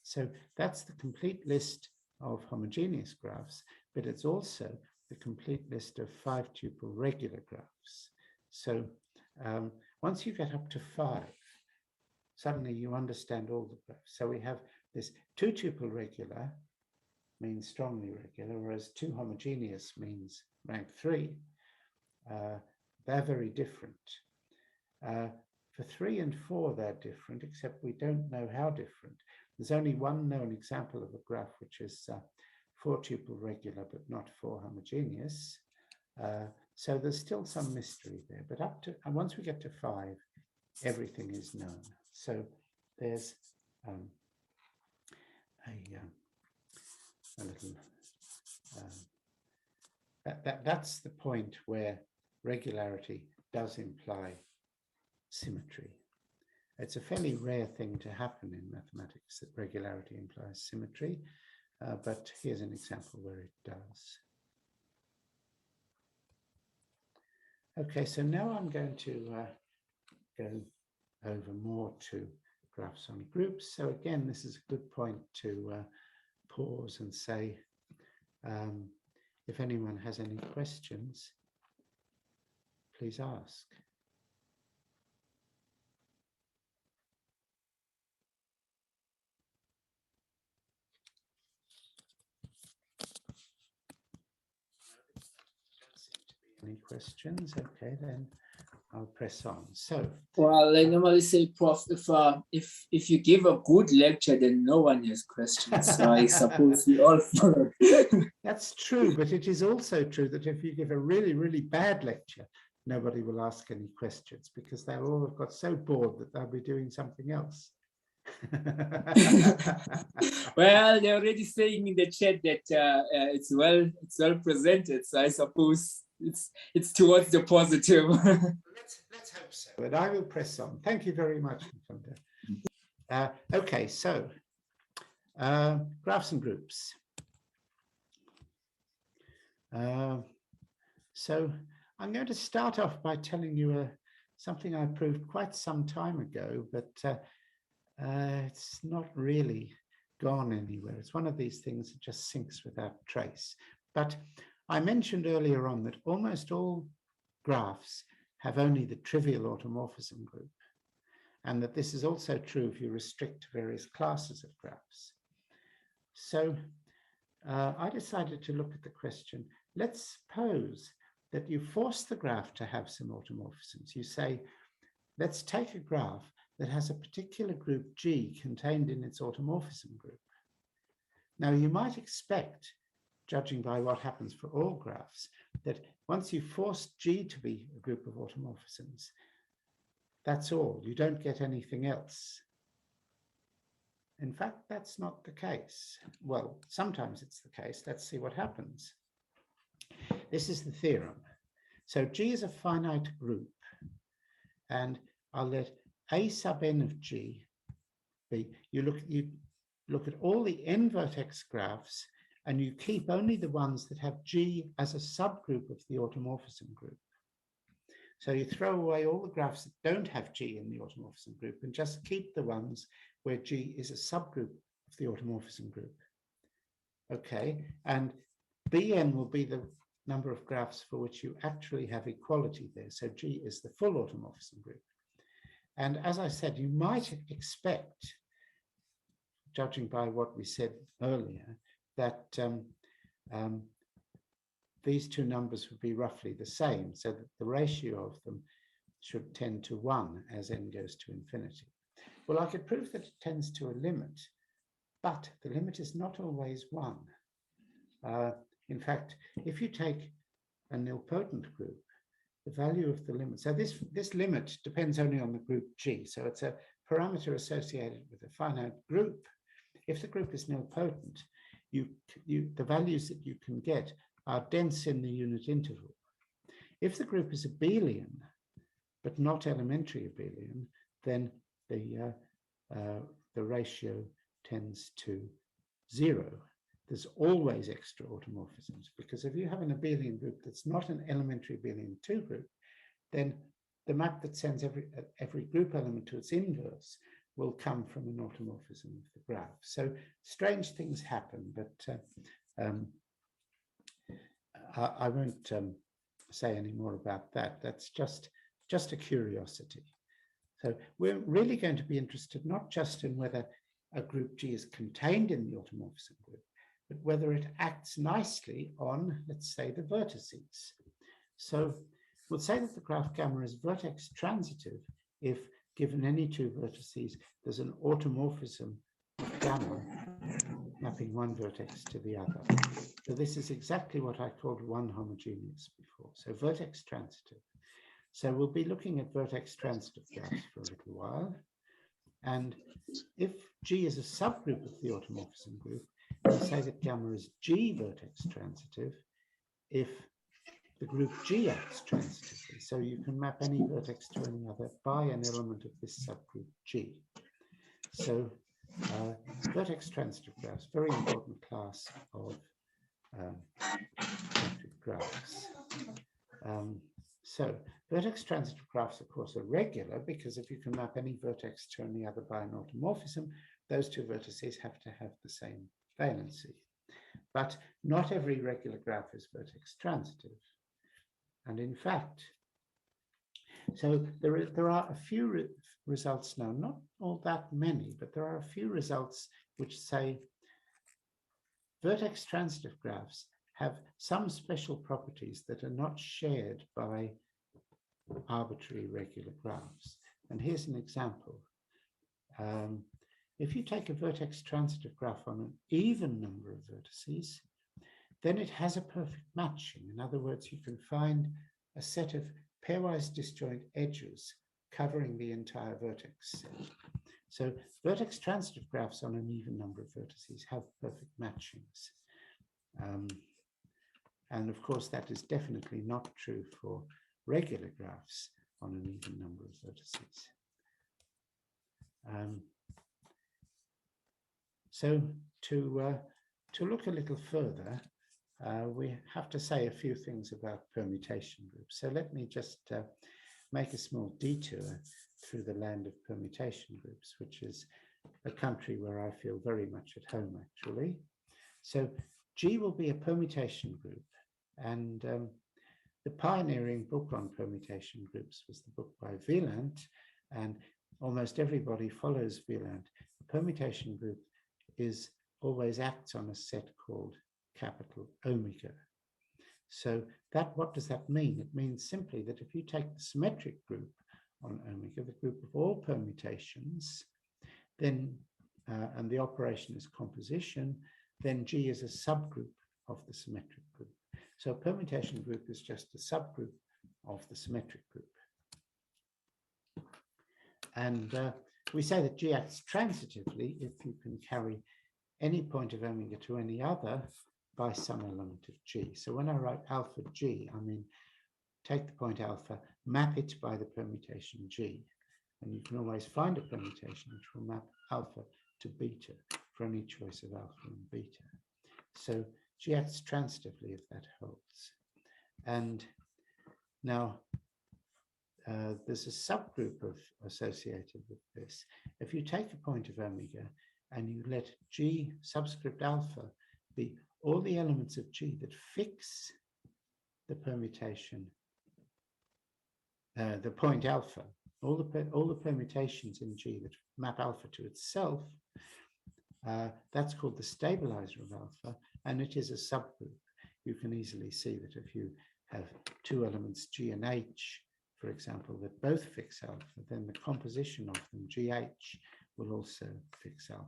So that's the complete list of homogeneous graphs, but it's also the complete list of 5-tuple regular graphs. So once you get up to 5, suddenly you understand all the graphs. So we have this 2-tuple regular means strongly regular, whereas 2 homogeneous means rank 3. They're very different. For 3 and 4, they're different, except we don't know how different. There's only one known example of a graph which is 4-tuple regular, but not 4 homogeneous. So there's still some mystery there, but and once we get to 5, everything is known. So there's a little, that's the point where regularity does imply symmetry. It's a fairly rare thing to happen in mathematics that regularity implies symmetry, but here's an example where it does. Okay, so now I'm going to go over more to graphs on groups. So again, this is a good point to pause and say, if anyone has any questions, please ask. Any questions? Okay, then I'll press on. So, well, I normally say, Prof, if you give a good lecture, then no one has questions. So I suppose we all follow. That's true, but it is also true that if you give a really, really bad lecture, nobody will ask any questions because they'll all have got so bored that they'll be doing something else. Well, they're already saying in the chat that it's well presented. So I suppose it's towards the positive. Let's hope so. But I will press on. Thank you very much, Mafunda. Okay, so graphs and groups. So I'm going to start off by telling you something I proved quite some time ago, but it's not really gone anywhere. It's one of these things that just sinks without trace. But I mentioned earlier on that almost all graphs have only the trivial automorphism group, and that this is also true if you restrict to various classes of graphs. So I decided to look at the question, let's suppose that you force the graph to have some automorphisms. You say, let's take a graph that has a particular group G contained in its automorphism group. Now, you might expect, judging by what happens for all graphs, that once you force G to be a group of automorphisms, that's all. You don't get anything else. In fact, that's not the case. Well, sometimes it's the case. Let's see what happens. This is the theorem. So G is a finite group, and I'll let A sub n of G be, you look at all the n vertex graphs, and you keep only the ones that have G as a subgroup of the automorphism group. So you throw away all the graphs that don't have G in the automorphism group and just keep the ones where G is a subgroup of the automorphism group. Okay, and Bn will be the number of graphs for which you actually have equality there. So G is the full automorphism group. And as I said, you might expect, judging by what we said earlier, that these two numbers would be roughly the same, so that the ratio of them should tend to 1 as n goes to infinity. Well, I could prove that it tends to a limit, but the limit is not always 1. In fact, if you take a nilpotent group, the value of the limit, so this limit depends only on the group G, so it's a parameter associated with a finite group. If the group is nilpotent, the values that you can get are dense in the unit interval. If the group is abelian, but not elementary abelian, then the ratio tends to 0. There's always extra automorphisms, because if you have an abelian group that's not an elementary abelian 2 group, then the map that sends every group element to its inverse will come from an automorphism of the graph. So strange things happen, but I won't say any more about that. That's just a curiosity. So we're really going to be interested not just in whether a group G is contained in the automorphism group, but whether it acts nicely on, let's say, the vertices. So we'll say that the graph gamma is vertex transitive if, given any two vertices, there's an automorphism of gamma mapping one vertex to the other. So this is exactly what I called one homogeneous before. So vertex transitive. So we'll be looking at vertex transitive graphs for a little while. And if G is a subgroup of the automorphism group, we say that gamma is G vertex transitive if the group G acts transitively. So you can map any vertex to any other by an element of this subgroup G. So vertex transitive graphs, very important class of metric graphs. So vertex transitive graphs, of course, are regular, because if you can map any vertex to any other by an automorphism, those two vertices have to have the same valency. But not every regular graph is vertex transitive. And in fact, so there are a few results now, not all that many, but there are a few results which say vertex transitive graphs have some special properties that are not shared by arbitrary regular graphs. And here's an example. If you take a vertex transitive graph on an even number of vertices, then it has a perfect matching. In other words, you can find a set of pairwise disjoint edges covering the entire vertex set. So vertex transitive graphs on an even number of vertices have perfect matchings. And of course, that is definitely not true for regular graphs on an even number of vertices. So to look a little further, we have to say a few things about permutation groups. So let me just make a small detour through the land of permutation groups, which is a country where I feel very much at home, actually. So G will be a permutation group, and the pioneering book on permutation groups was the book by Wieland, and almost everybody follows Wieland. A permutation group always acts on a set called capital omega. So what does that mean? It means simply that if you take the symmetric group on omega, the group of all permutations, then and the operation is composition, then G is a subgroup of the symmetric group. So a permutation group is just a subgroup of the symmetric group. And we say that G acts transitively if you can carry any point of omega to any other by some element of G. So when I write alpha G, I mean take the point alpha, map it by the permutation G. And you can always find a permutation which will map alpha to beta for any choice of alpha and beta. So G acts transitively if that holds. And now there's a subgroup of associated with this. If you take a point of omega and you let G subscript alpha be all the elements of G that fix the permutation, the point alpha, all the permutations in G that map alpha to itself, that's called the stabilizer of alpha, and it is a subgroup. You can easily see that if you have two elements, G and H, for example, that both fix alpha, then the composition of them, GH, will also fix alpha.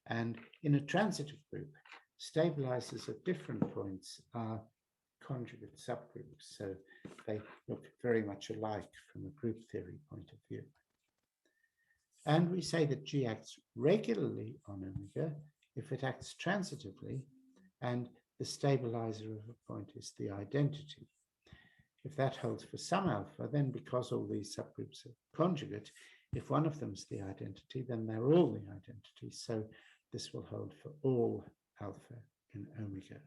And in a transitive group, stabilizers at different points are conjugate subgroups, so they look very much alike from a group theory point of view. And we say that G acts regularly on omega if it acts transitively, and the stabilizer of a point is the identity. If that holds for some alpha, then because all these subgroups are conjugate, if one of them is the identity, then they're all the identity. So this will hold for all alpha in omega.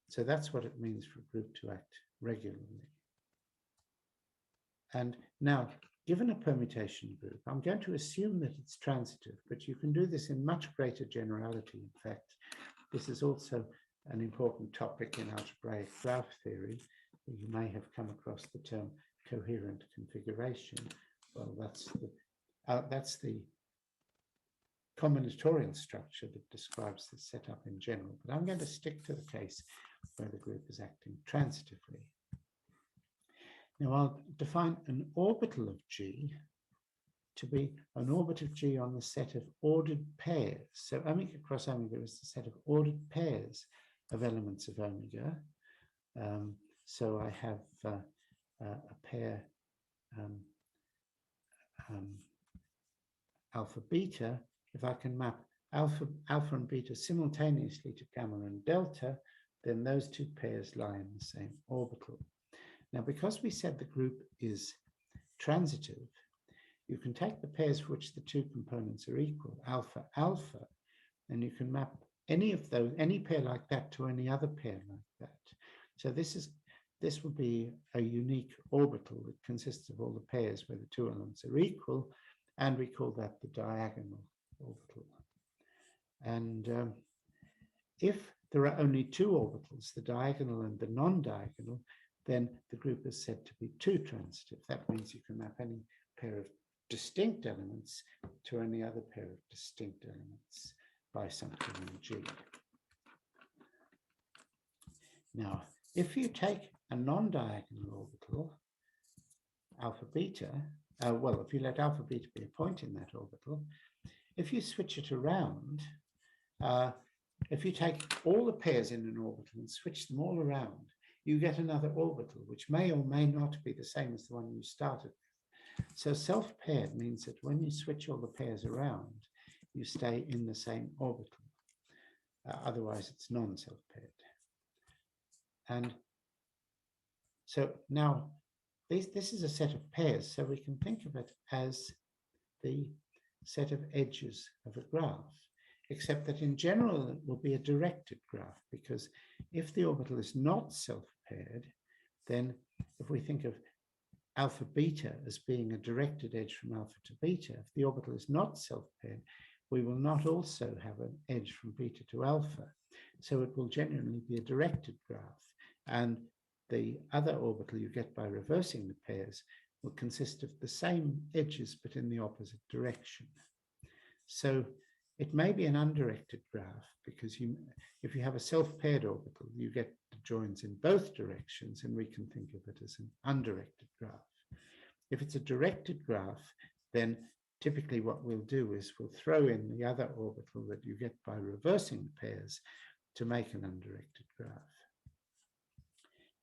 So that's what it means for a group to act regularly. And now, given a permutation group, I'm going to assume that it's transitive, but you can do this in much greater generality. In fact, this is also an important topic in algebraic graph theory. You may have come across the term coherent configuration. Well, that's the combinatorial structure that describes the setup in general. But I'm going to stick to the case where the group is acting transitively. Now I'll define an orbital of G to be an orbit of G on the set of ordered pairs. So omega cross omega is the set of ordered pairs of elements of omega. So I have a pair alpha beta. If I can map alpha and beta simultaneously to gamma and delta, then those two pairs lie in the same orbital. Now, because we said the group is transitive, you can take the pairs for which the two components are equal, alpha, alpha, and you can map any of those, any pair like that to any other pair like that. So this will be a unique orbital that consists of all the pairs where the two elements are equal, and we call that the diagonal orbital. And if there are only two orbitals, the diagonal and the non-diagonal, then the group is said to be two transitive. That means you can map any pair of distinct elements to any other pair of distinct elements by something in G. Now, if you take a non-diagonal orbital, alpha beta, well, if you let alpha beta be a point in that orbital, if you switch it around, if you take all the pairs in an orbital and switch them all around, you get another orbital, which may or may not be the same as the one you started with. So self-paired means that when you switch all the pairs around, you stay in the same orbital. Otherwise, it's non-self-paired. And so now, this is a set of pairs, so we can think of it as the set of edges of a graph, except that in general it will be a directed graph, because if the orbital is not self-paired, then if we think of alpha beta as being a directed edge from alpha to beta, if the orbital is not self-paired, we will not also have an edge from beta to alpha. So it will generally be a directed graph, and the other orbital you get by reversing the pairs will consist of the same edges but in the opposite direction. So it may be an undirected graph, because if you have a self-paired orbital, you get the joins in both directions, and we can think of it as an undirected graph. If it's a directed graph, then typically what we'll do is we'll throw in the other orbital that you get by reversing the pairs to make an undirected graph.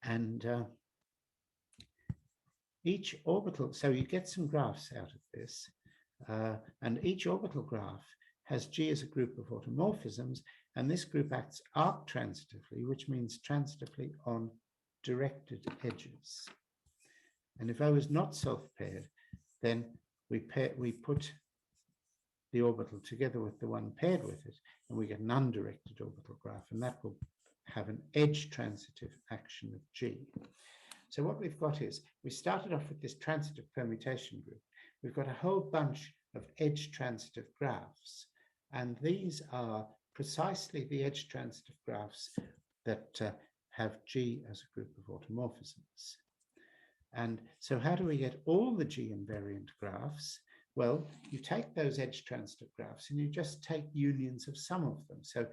And each orbital, so you get some graphs out of this, and each orbital graph has G as a group of automorphisms, and this group acts arc-transitively, which means transitively on directed edges. And if O is not self-paired, then we put the orbital together with the one paired with it, and we get an undirected orbital graph, and that will have an edge transitive action of G. So what we've got is, we started off with this transitive permutation group. We've got a whole bunch of edge transitive graphs, and these are precisely the edge transitive graphs that have G as a group of automorphisms. And so how do we get all the G invariant graphs? Well, you take those edge transitive graphs and you just take unions of some of them. So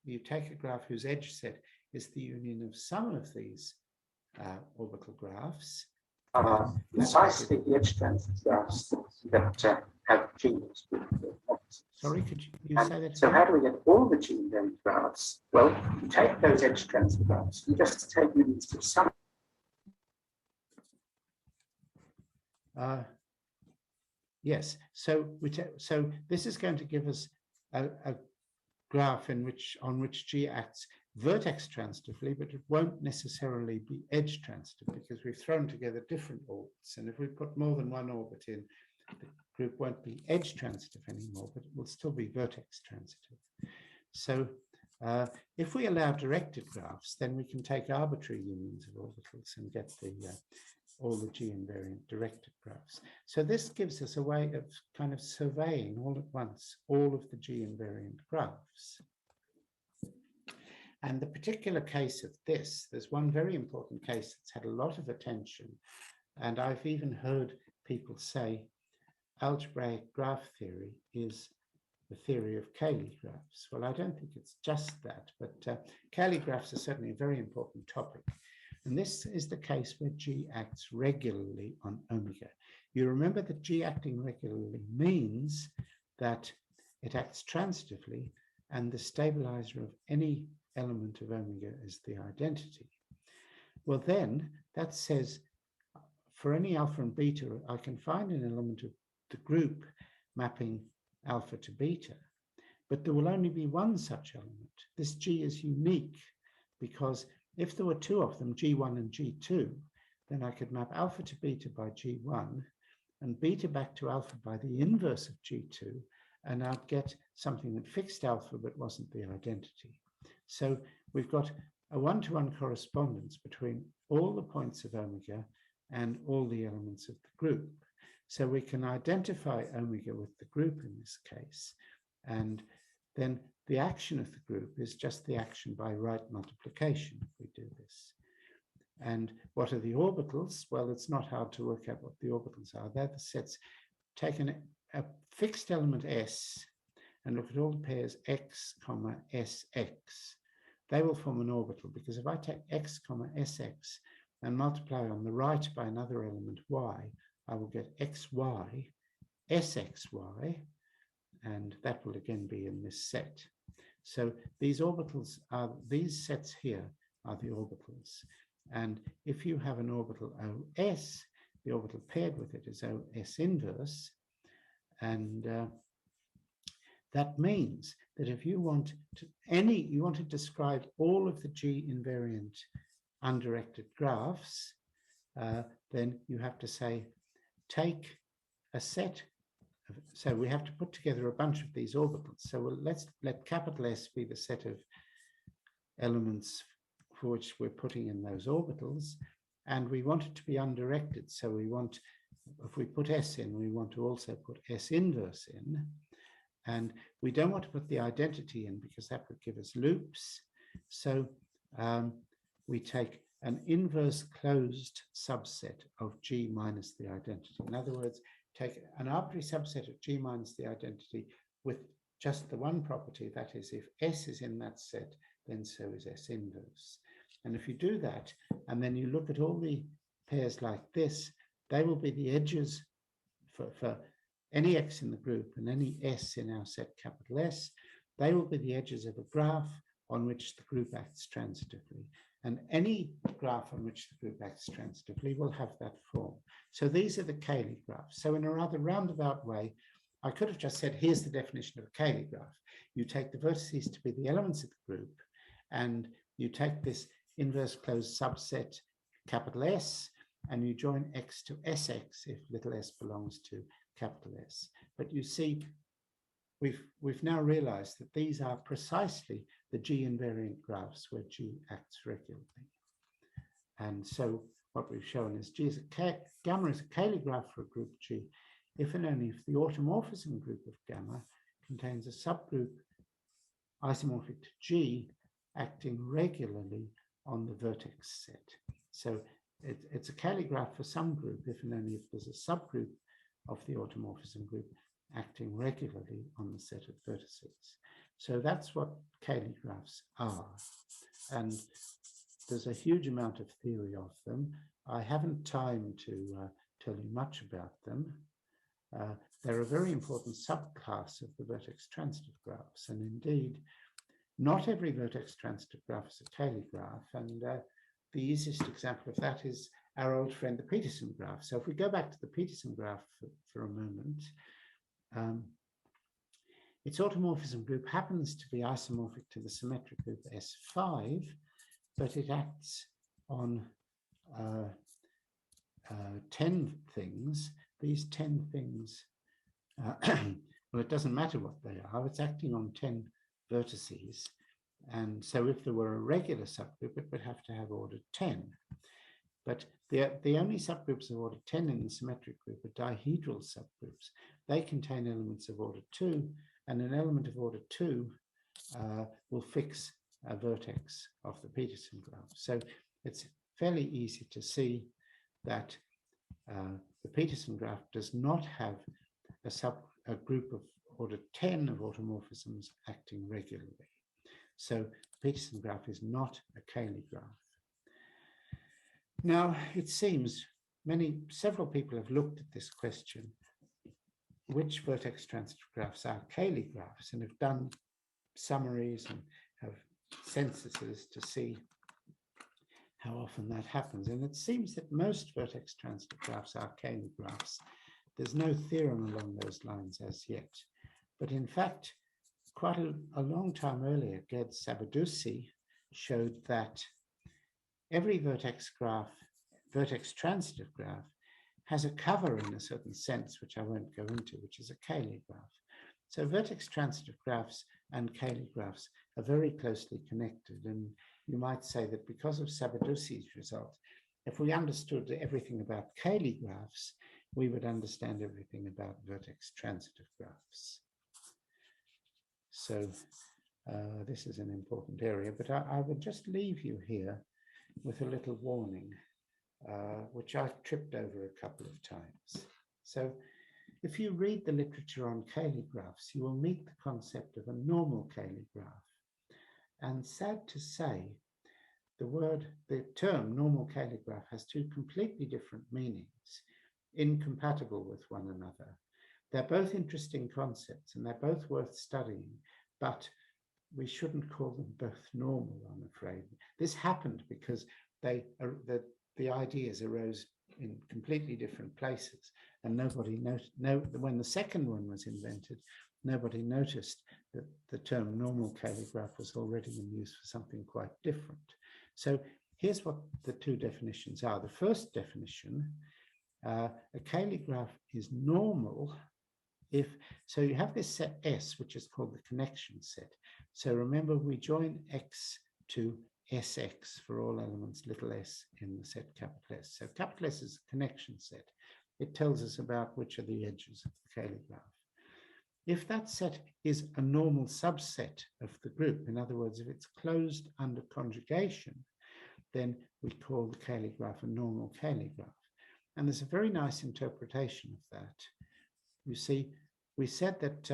you take a graph whose edge set is the union of some of these orbital graphs. Precisely the edge transitive graphs that have G. Sorry, could you say that? So how do we get all the G invariant graphs? Well, you take those edge transitive graphs, you just take unions of some. Yes, so so this is going to give us a graph on which G acts vertex transitively, but it won't necessarily be edge transitive because we've thrown together different orbits. And if we put more than one orbit in, the group won't be edge transitive anymore, but it will still be vertex transitive. So if we allow directed graphs, then we can take arbitrary unions of orbitals and get all the G invariant directed graphs. So this gives us a way of kind of surveying all at once all of the G invariant graphs. And the particular case of this, there's one very important case that's had a lot of attention, and I've even heard people say algebraic graph theory is the theory of Cayley graphs. Well, I don't think it's just that, but Cayley graphs are certainly a very important topic. And this is the case where G acts regularly on omega. You remember that G acting regularly means that it acts transitively, and the stabilizer of any element of omega is the identity. Well, then that says for any alpha and beta, I can find an element of the group mapping alpha to beta, but there will only be one such element. This G is unique because if there were two of them, G1 and G2, then I could map alpha to beta by G1 and beta back to alpha by the inverse of G2, and I'd get something that fixed alpha but wasn't the identity. So we've got a one-to-one correspondence between all the points of omega and all the elements of the group. So we can identify omega with the group in this case, and then the action of the group is just the action by right multiplication if we do this. And what are the orbitals? Well, it's not hard to work out what the orbitals are. They're the sets. Take a fixed element S and look at all the pairs x, sx. They will form an orbital, because if I take x, sx and multiply on the right by another element y, I will get xy, sxy, and that will again be in this set. So these orbitals are, these sets here are the orbitals. And if you have an orbital OS, the orbital paired with it is OS inverse. And that means that if you want to describe all of the G invariant undirected graphs, then you have to say, take a set of, so we have to put together a bunch of these orbitals. So let's let capital S be the set of elements for which we're putting in those orbitals, and we want it to be undirected. So we want, if we put S in, we want to also put S inverse in, and we don't want to put the identity in because that would give us loops. So we take an inverse closed subset of G minus the identity. In other words, take an arbitrary subset of G minus the identity with just the one property, that is, if S is in that set, then so is S inverse. And if you do that, and then you look at all the pairs like this, they will be the edges for any X in the group and any S in our set capital S. They will be the edges of a graph on which the group acts transitively. And any graph on which the group acts transitively will have that form. So these are the Cayley graphs. So in a rather roundabout way, I could have just said, here's the definition of a Cayley graph. You take the vertices to be the elements of the group, and you take this inverse closed subset capital S, and you join X to SX if little s belongs to capital S. But you see, we've now realized that these are precisely the G invariant graphs where G acts regularly. And so what we've shown is gamma is a Cayley graph for a group G if and only if the automorphism group of gamma contains a subgroup isomorphic to G acting regularly on the vertex set. So it's a Cayley graph for some group if and only if there's a subgroup of the automorphism group acting regularly on the set of vertices. So that's what Cayley graphs are. And there's a huge amount of theory of them. I haven't time to tell you much about them. They're a very important subclass of the vertex transitive graphs. And indeed, not every vertex transitive graph is a Cayley graph. And the easiest example of that is our old friend, the Peterson graph. So if we go back to the Peterson graph for a moment, its automorphism group happens to be isomorphic to the symmetric group S5, but it acts on 10 things. These 10 things, well, it doesn't matter what they are, it's acting on 10 vertices. And so if there were a regular subgroup, it would have to have order 10. But the only subgroups of order 10 in the symmetric group are dihedral subgroups. They contain elements of order 2, and an element of order 2 will fix a vertex of the Peterson graph. So it's fairly easy to see that the Peterson graph does not have a group of order 10 of automorphisms acting regularly. So the Peterson graph is not a Cayley graph. Now, it seems several people have looked at this question, which vertex transitive graphs are Cayley graphs, and have done summaries and have censuses to see how often that happens. And it seems that most vertex transitive graphs are Cayley graphs. There's no theorem along those lines as yet. But in fact, quite a long time earlier, Gerd Sabadusi showed that every vertex transitive graph has a cover in a certain sense, which I won't go into, which is a Cayley graph. So vertex transitive graphs and Cayley graphs are very closely connected. And you might say that because of Sabadusi's result, if we understood everything about Cayley graphs, we would understand everything about vertex transitive graphs. So this is an important area, but I would just leave you here with a little warning, which I've tripped over a couple of times. So if you read the literature on Cayley graphs, you will meet the concept of a normal Cayley graph. And sad to say, the term normal Cayley graph has two completely different meanings, incompatible with one another. They're both interesting concepts and they're both worth studying, but we shouldn't call them both normal, I'm afraid. This happened because the ideas arose in completely different places, and nobody when the second one was invented, nobody noticed that the term normal Cayley graph was already in use for something quite different. So here's what the two definitions are. The first definition, a Cayley graph is normal so you have this set S, which is called the connection set. So remember, we join X to Sx for all elements little s in the set capital S. So capital S is a connection set. It tells us about which are the edges of the Cayley graph. If that set is a normal subset of the group, in other words, if it's closed under conjugation, then we call the Cayley graph a normal Cayley graph. And there's a very nice interpretation of that. You see, we said that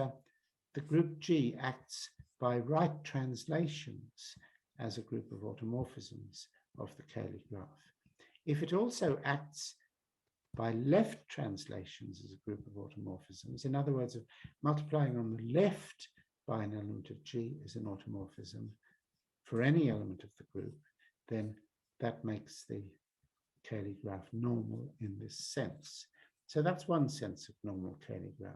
the group G acts by right translations as a group of automorphisms of the Cayley graph. If it also acts by left translations as a group of automorphisms, in other words, of multiplying on the left by an element of G as an automorphism for any element of the group, then that makes the Cayley graph normal in this sense. So that's one sense of normal Cayley graph.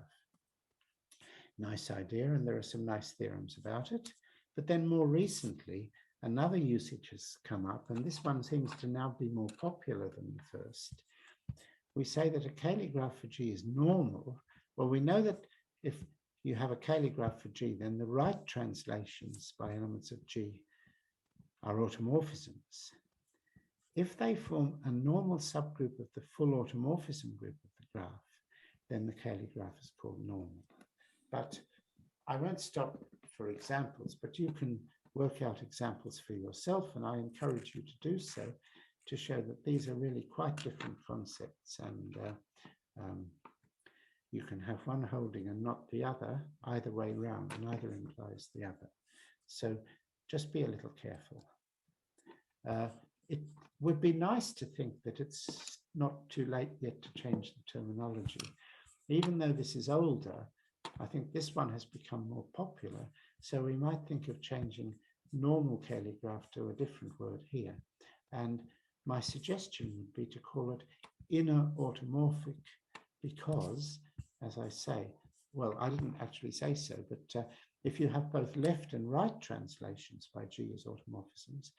Nice idea, and there are some nice theorems about it. But then more recently, another usage has come up, and this one seems to now be more popular than the first. We say that a Cayley graph for G is normal. Well, we know that if you have a Cayley graph for G, then the right translations by elements of G are automorphisms. If they form a normal subgroup of the full automorphism group of the graph, then the Cayley graph is called normal. But I won't stop for examples, but you can work out examples for yourself, and I encourage you to do so to show that these are really quite different concepts, and you can have one holding and not the other, either way round, and either implies the other. So just be a little careful. It would be nice to think that it's not too late yet to change the terminology. Even though this is older, I think this one has become more popular. So we might think of changing normal Cayley graph to a different word here. And my suggestion would be to call it inner automorphic, because, as I say, well, I didn't actually say so, but if you have both left and right translations by G as automorphisms,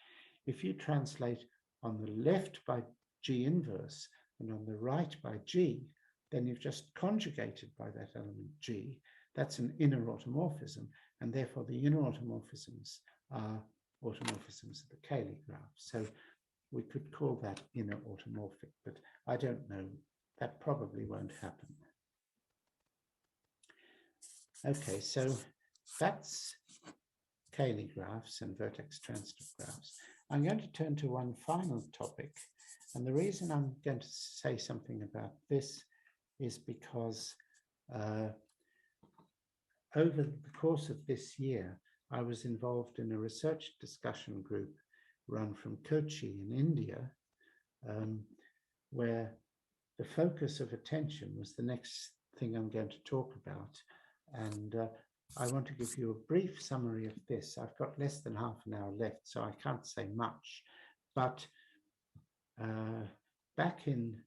if you translate on the left by G inverse and on the right by G, then you've just conjugated by that element G. That's an inner automorphism, and therefore the inner automorphisms are automorphisms of the Cayley graph. So we could call that inner automorphic, but I don't know. That probably won't happen. Okay, so that's Cayley graphs and vertex transitive graphs. I'm going to turn to one final topic, and the reason I'm going to say something about this is because over the course of this year, I was involved in a research discussion group run from Kochi in India, where the focus of attention was the next thing I'm going to talk about. And I want to give you a brief summary of this. I've got less than half an hour left, so I can't say much. But back in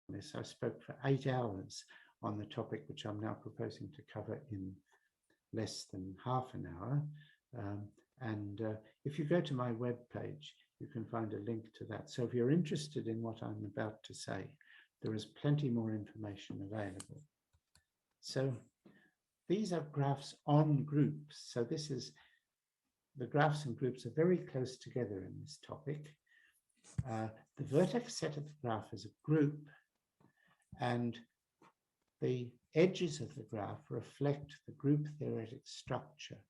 this, I spoke for 8 hours on the topic, which I'm now proposing to cover in less than half an hour. If you go to my webpage, you can find a link to that. So if you're interested in what I'm about to say, there is plenty more information available. So these are graphs on groups. So this is, the graphs and groups are very close together in this topic. The vertex set of the graph is a group, and the edges of the graph reflect the group theoretic structure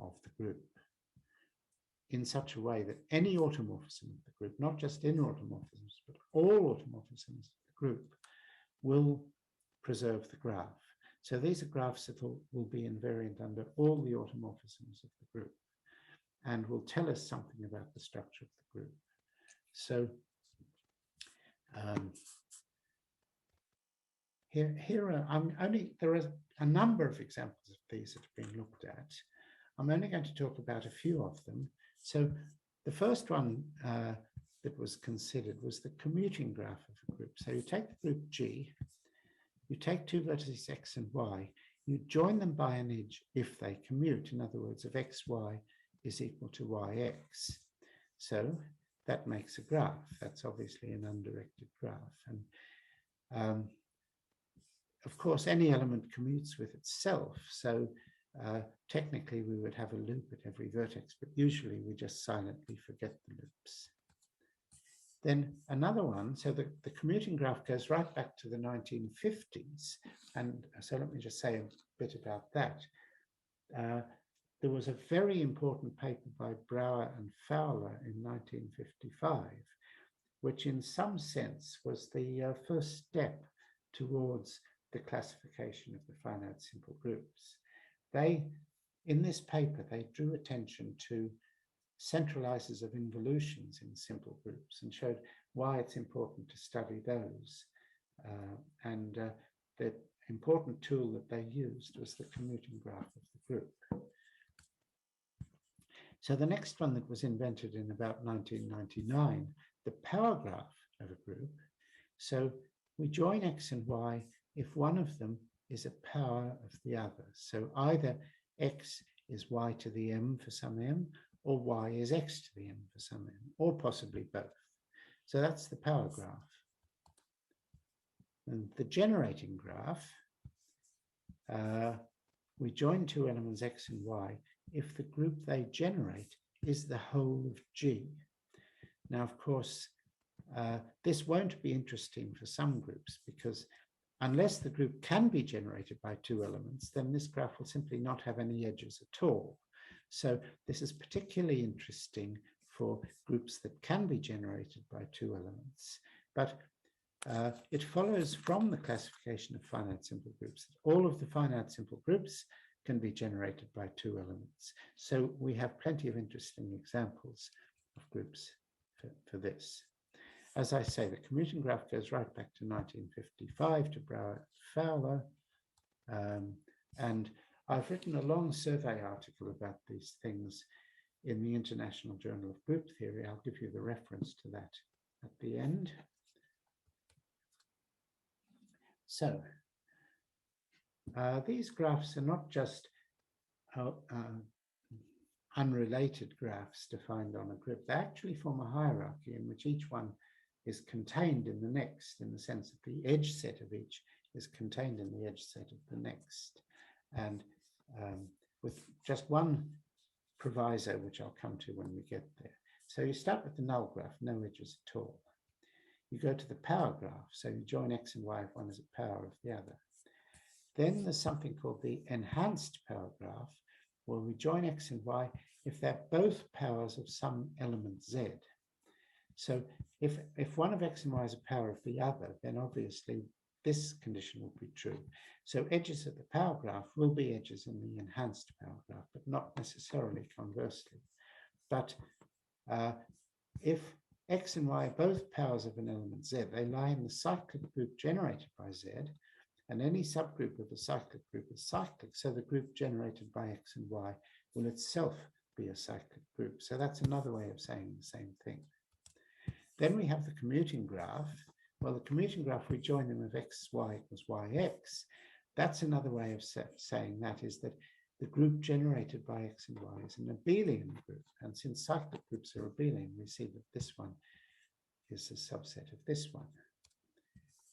of the group in such a way that any automorphism of the group, not just inner automorphisms, but all automorphisms of the group, will preserve the graph. So these are graphs that will be invariant under all the automorphisms of the group and will tell us something about the structure of the group. So there are a number of examples of these that have been looked at. I'm only going to talk about a few of them. So the first one that was considered was the commuting graph of a group. So you take the group G, you take two vertices X and Y, you join them by an edge if they commute. In other words, if XY is equal to YX. So that makes a graph. That's obviously an undirected graph. And of course, any element commutes with itself. So technically, we would have a loop at every vertex, but usually we just silently forget the loops. Then another one, so the commuting graph goes right back to the 1950s. And so let me just say a bit about that. There was a very important paper by Brouwer and Fowler in 1955, which in some sense was the first step towards the classification of the finite simple groups. In this paper, they drew attention to centralizers of involutions in simple groups and showed why it's important to study those. The important tool that they used was the commuting graph of the group. So the next one that was invented in about 1999, the power graph of a group. So we join X and Y if one of them is a power of the other. So either x is y to the m for some m, or y is x to the m for some m, or possibly both. So that's the power graph. And the generating graph, we join two elements x and y if the group they generate is the whole of G. Now, of course, this won't be interesting for some groups, because unless the group can be generated by two elements, then this graph will simply not have any edges at all. So this is particularly interesting for groups that can be generated by two elements. But it follows from the classification of finite simple groups that all of the finite simple groups can be generated by two elements. So we have plenty of interesting examples of groups for this. As I say, the commuting graph goes right back to 1955 to Brouwer-Fowler. And I've written a long survey article about these things in the International Journal of Group Theory. I'll give you the reference to that at the end. So these graphs are not just unrelated graphs defined on a group. They actually form a hierarchy in which each one is contained in the next, in the sense that the edge set of each is contained in the edge set of the next. And with just one proviso, which I'll come to when we get there. So you start with the null graph, no edges at all. You go to the power graph, so you join x and y if one is a power of the other. Then there's something called the enhanced power graph, where we join x and y if they're both powers of some element z. So if one of x and y is a power of the other, then obviously this condition will be true. So edges of the power graph will be edges in the enhanced power graph, but not necessarily conversely. But if x and y are both powers of an element z, they lie in the cyclic group generated by z, and any subgroup of a cyclic group is cyclic, so the group generated by x and y will itself be a cyclic group. So that's another way of saying the same thing. Then we have the commuting graph. Well, the commuting graph, we join them if xy equals yx. That's another way of saying that is that the group generated by x and y is an abelian group. And since cyclic groups are abelian, we see that this one is a subset of this one.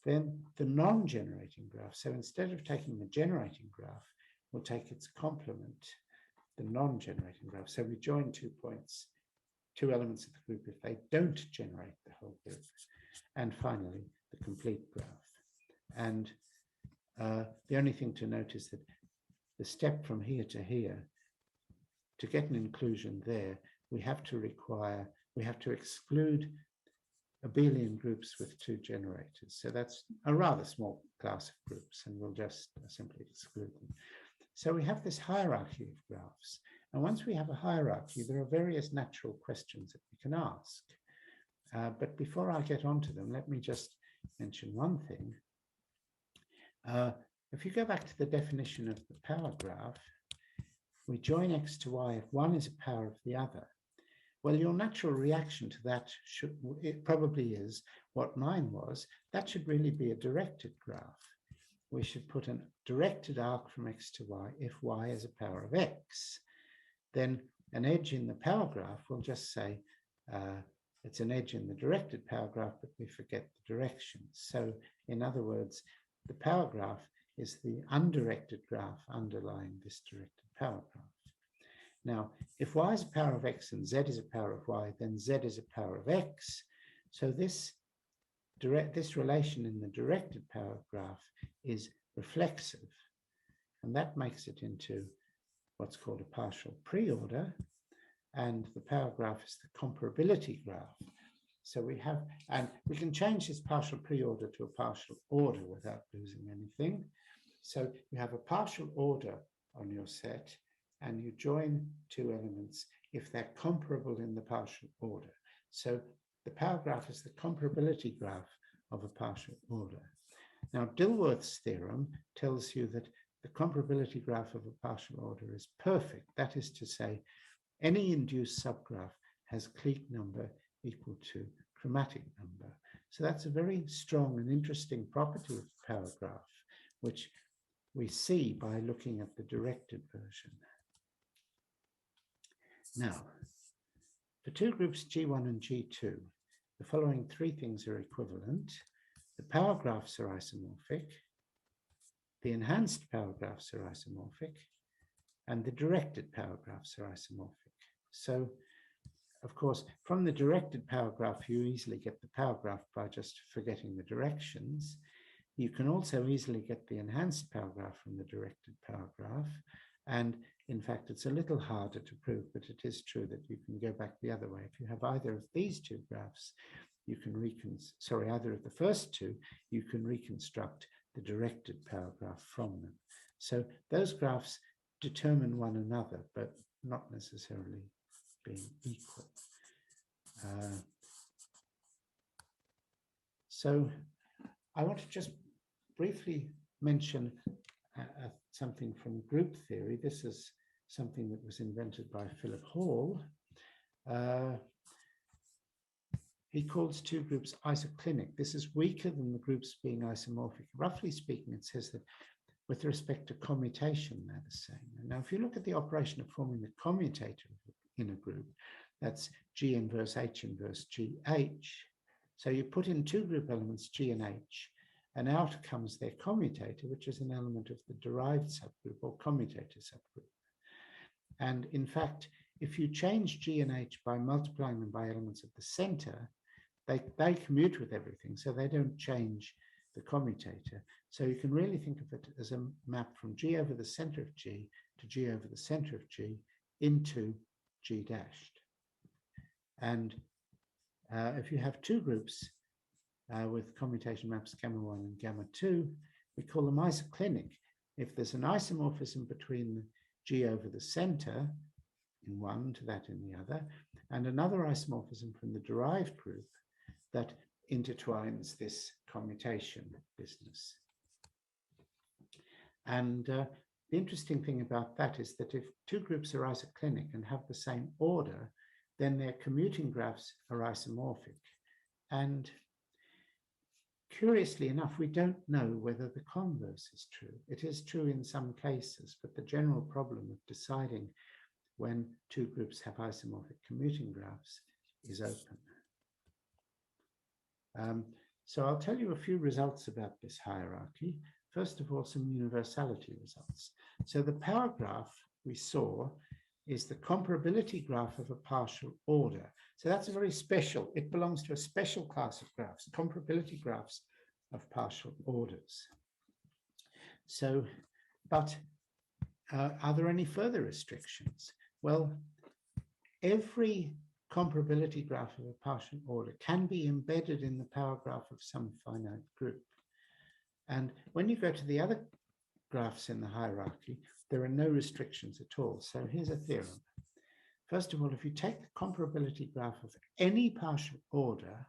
Then the non-generating graph. So instead of taking the generating graph, we'll take its complement, the non-generating graph. So we join 2 points, two elements of the group if they don't generate the whole group. And finally, the complete graph. And the only thing to note is that the step from here to here, to get an inclusion there, we have to exclude abelian groups with two generators. So that's a rather small class of groups, and we'll just simply exclude them. So we have this hierarchy of graphs. And once we have a hierarchy, there are various natural questions that we can ask. But before I get onto them, let me just mention one thing. If you go back to the definition of the power graph, we join x to y if one is a power of the other. Well, your natural reaction to that it probably is what mine was. That should really be a directed graph. We should put a directed arc from x to y if y is a power of x. Then an edge in the power graph will just say it's an edge in the directed power graph, but we forget the direction. So in other words, the power graph is the undirected graph underlying this directed power graph. Now, if y is a power of x and z is a power of y, then z is a power of x. So this relation in the directed power graph is reflexive, and that makes it into what's called a partial preorder, and the power graph is the comparability graph. So we have, and we can change this partial preorder to a partial order without losing anything. So you have a partial order on your set, and you join two elements if they're comparable in the partial order. So the power graph is the comparability graph of a partial order. Now, Dilworth's theorem tells you that the comparability graph of a partial order is perfect. That is to say, any induced subgraph has clique number equal to chromatic number. So that's a very strong and interesting property of the power graph, which we see by looking at the directed version. Now, for two groups G1 and G2, the following three things are equivalent. The power graphs are isomorphic, the enhanced power graphs are isomorphic, and the directed power graphs are isomorphic. So, of course, from the directed power graph, you easily get the power graph by just forgetting the directions. You can also easily get the enhanced power graph from the directed power graph. And in fact, it's a little harder to prove, but it is true that you can go back the other way. If you have either of these two graphs, you can either of the first two, you can reconstruct the directed power graph from them. So those graphs determine one another, but not necessarily being equal. So I want to just briefly mention something from group theory. This is something that was invented by Philip Hall. He calls two groups isoclinic. This is weaker than the groups being isomorphic. Roughly speaking, it says that with respect to commutation, they're the same. Now, if you look at the operation of forming the commutator in a group, that's G inverse H inverse GH. So you put in two group elements, G and H, and out comes their commutator, which is an element of the derived subgroup or commutator subgroup. And in fact, if you change G and H by multiplying them by elements of the center, they commute with everything, so they don't change the commutator. So you can really think of it as a map from G over the center of G to G over the center of G into G dashed. And if you have two groups with commutation maps gamma 1 and gamma 2, we call them isoclinic. If there's an isomorphism between G over the center in one to that in the other, and another isomorphism from the derived group that intertwines this commutation business. And the interesting thing about that is that if two groups are isoclinic and have the same order, then their commuting graphs are isomorphic. And curiously enough, we don't know whether the converse is true. It is true in some cases, but the general problem of deciding when two groups have isomorphic commuting graphs is open. So I'll tell you a few results about this hierarchy. First of all, some universality results. So the power graph we saw is the comparability graph of a partial order. So that's a very special, it belongs to a special class of graphs, comparability graphs of partial orders. So, but are there any further restrictions? Well, every comparability graph of a partial order can be embedded in the power graph of some finite group. And when you go to the other graphs in the hierarchy, there are no restrictions at all. So here's a theorem. First of all, if you take the comparability graph of any partial order,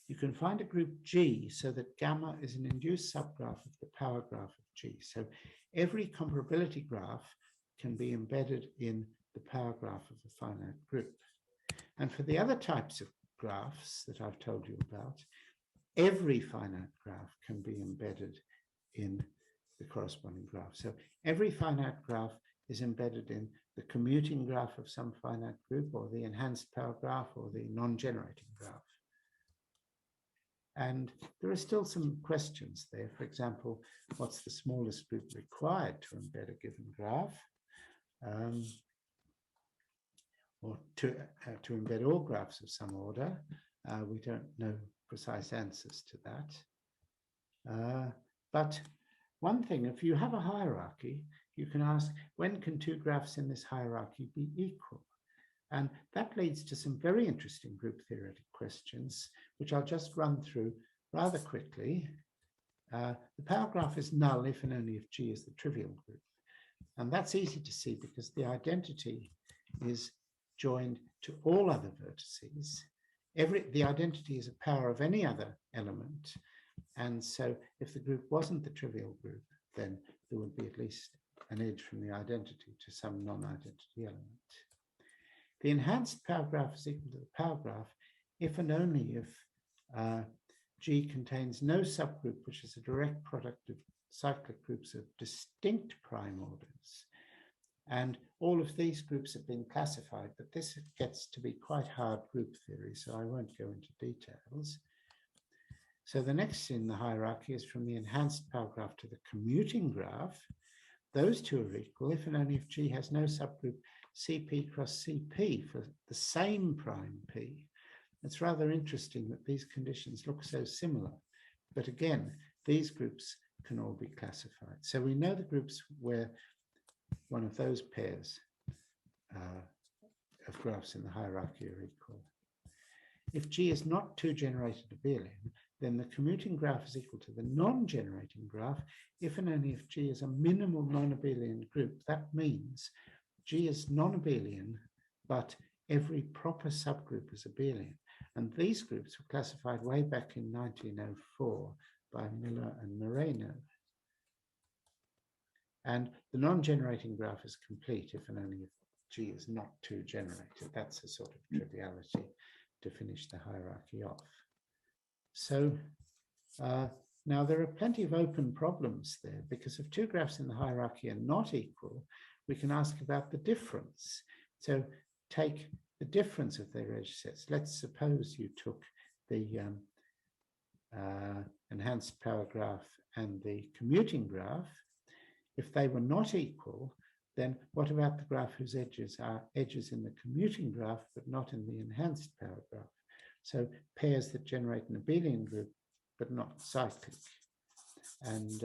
you can find a group G so that gamma is an induced subgraph of the power graph of G. So every comparability graph can be embedded in the power graph of a finite group. And for the other types of graphs that I've told you about, every finite graph can be embedded in the corresponding graph. So every finite graph is embedded in the commuting graph of some finite group, or the enhanced power graph, or the non-generating graph. And there are still some questions there. For example, what's the smallest group required to embed a given graph? Or to embed all graphs of some order. We don't know precise answers to that. But one thing, if you have a hierarchy, you can ask, when can two graphs in this hierarchy be equal? And that leads to some very interesting group theoretic questions, which I'll just run through rather quickly. The power graph is null if and only if G is the trivial group. And that's easy to see because the identity is joined to all other vertices. The identity is a power of any other element. And so if the group wasn't the trivial group, then there would be at least an edge from the identity to some non-identity element. The enhanced power graph is equal to the power graph if and only if G contains no subgroup which is a direct product of cyclic groups of distinct prime orders. And all of these groups have been classified, but this gets to be quite hard group theory, so I won't go into details. So the next in the hierarchy is from the enhanced power graph to the commuting graph. Those two are equal if and only if G has no subgroup CP cross CP for the same prime P. It's rather interesting that these conditions look so similar, but again, these groups can all be classified. So we know the groups where one of those pairs of graphs in the hierarchy are equal. If G is not two generated abelian, then the commuting graph is equal to the non-generating graph if and only if G is a minimal non-abelian group. That means G is non-abelian, but every proper subgroup is abelian. And these groups were classified way back in 1904 by Miller and Moreno. And the non-generating graph is complete if and only if G is not two generated. That's a sort of triviality to finish the hierarchy off. So now there are plenty of open problems there, because if two graphs in the hierarchy are not equal, we can ask about the difference. So take the difference of their edge sets. Let's suppose you took the enhanced power graph and the commuting graph. If they were not equal, then what about the graph whose edges are edges in the commuting graph but not in the enhanced power graph? So pairs that generate an abelian group but not cyclic. And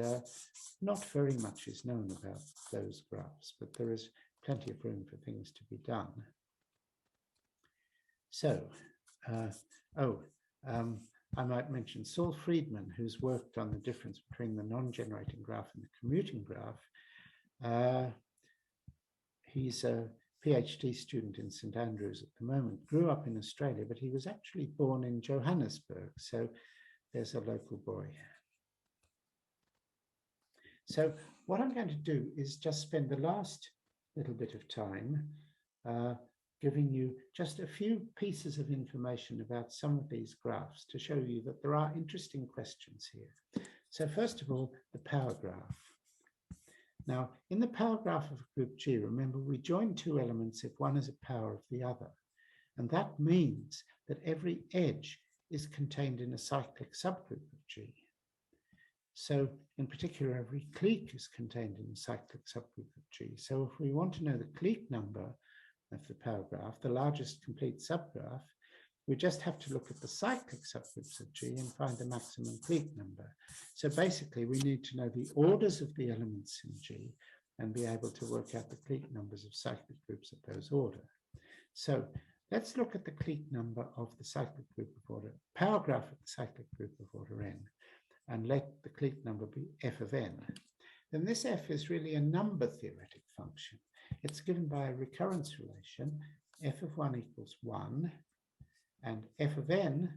not very much is known about those graphs, but there is plenty of room for things to be done. So, I might mention Saul Friedman, who's worked on the difference between the non-generating graph and the commuting graph. He's a PhD student in St Andrews at the moment, grew up in Australia, but he was actually born in Johannesburg. So there's a local boy. So what I'm going to do is just spend the last little bit of time giving you just a few pieces of information about some of these graphs to show you that there are interesting questions here. So first of all, the power graph. Now, in the power graph of group G, remember, we join two elements if one is a power of the other. And that means that every edge is contained in a cyclic subgroup of G. So in particular, every clique is contained in a cyclic subgroup of G. So if we want to know the clique number of the power graph, the largest complete subgraph, we just have to look at the cyclic subgroups of G and find the maximum clique number. So basically, we need to know the orders of the elements in G and be able to work out the clique numbers of cyclic groups of those order. So let's look at the clique number of the cyclic group of order, power graph of the cyclic group of order n, and let the clique number be f of n. Then this f is really a number theoretic function. It's given by a recurrence relation, f of 1 equals 1, and f of n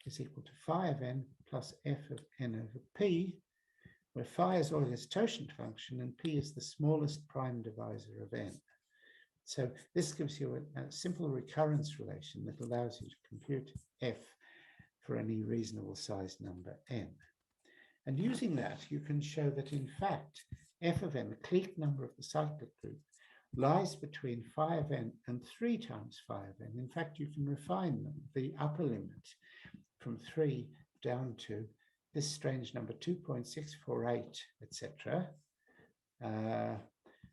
is equal to phi of n plus f of n over p, where phi is Euler's totient function and p is the smallest prime divisor of n. So this gives you a simple recurrence relation that allows you to compute f for any reasonable sized number n. And using that, you can show that in fact, f of n, the clique number of the cyclic group, lies between phi of n and 3 times phi of n. In fact, you can refine them, the upper limit from 3 down to this strange number 2.648, etc.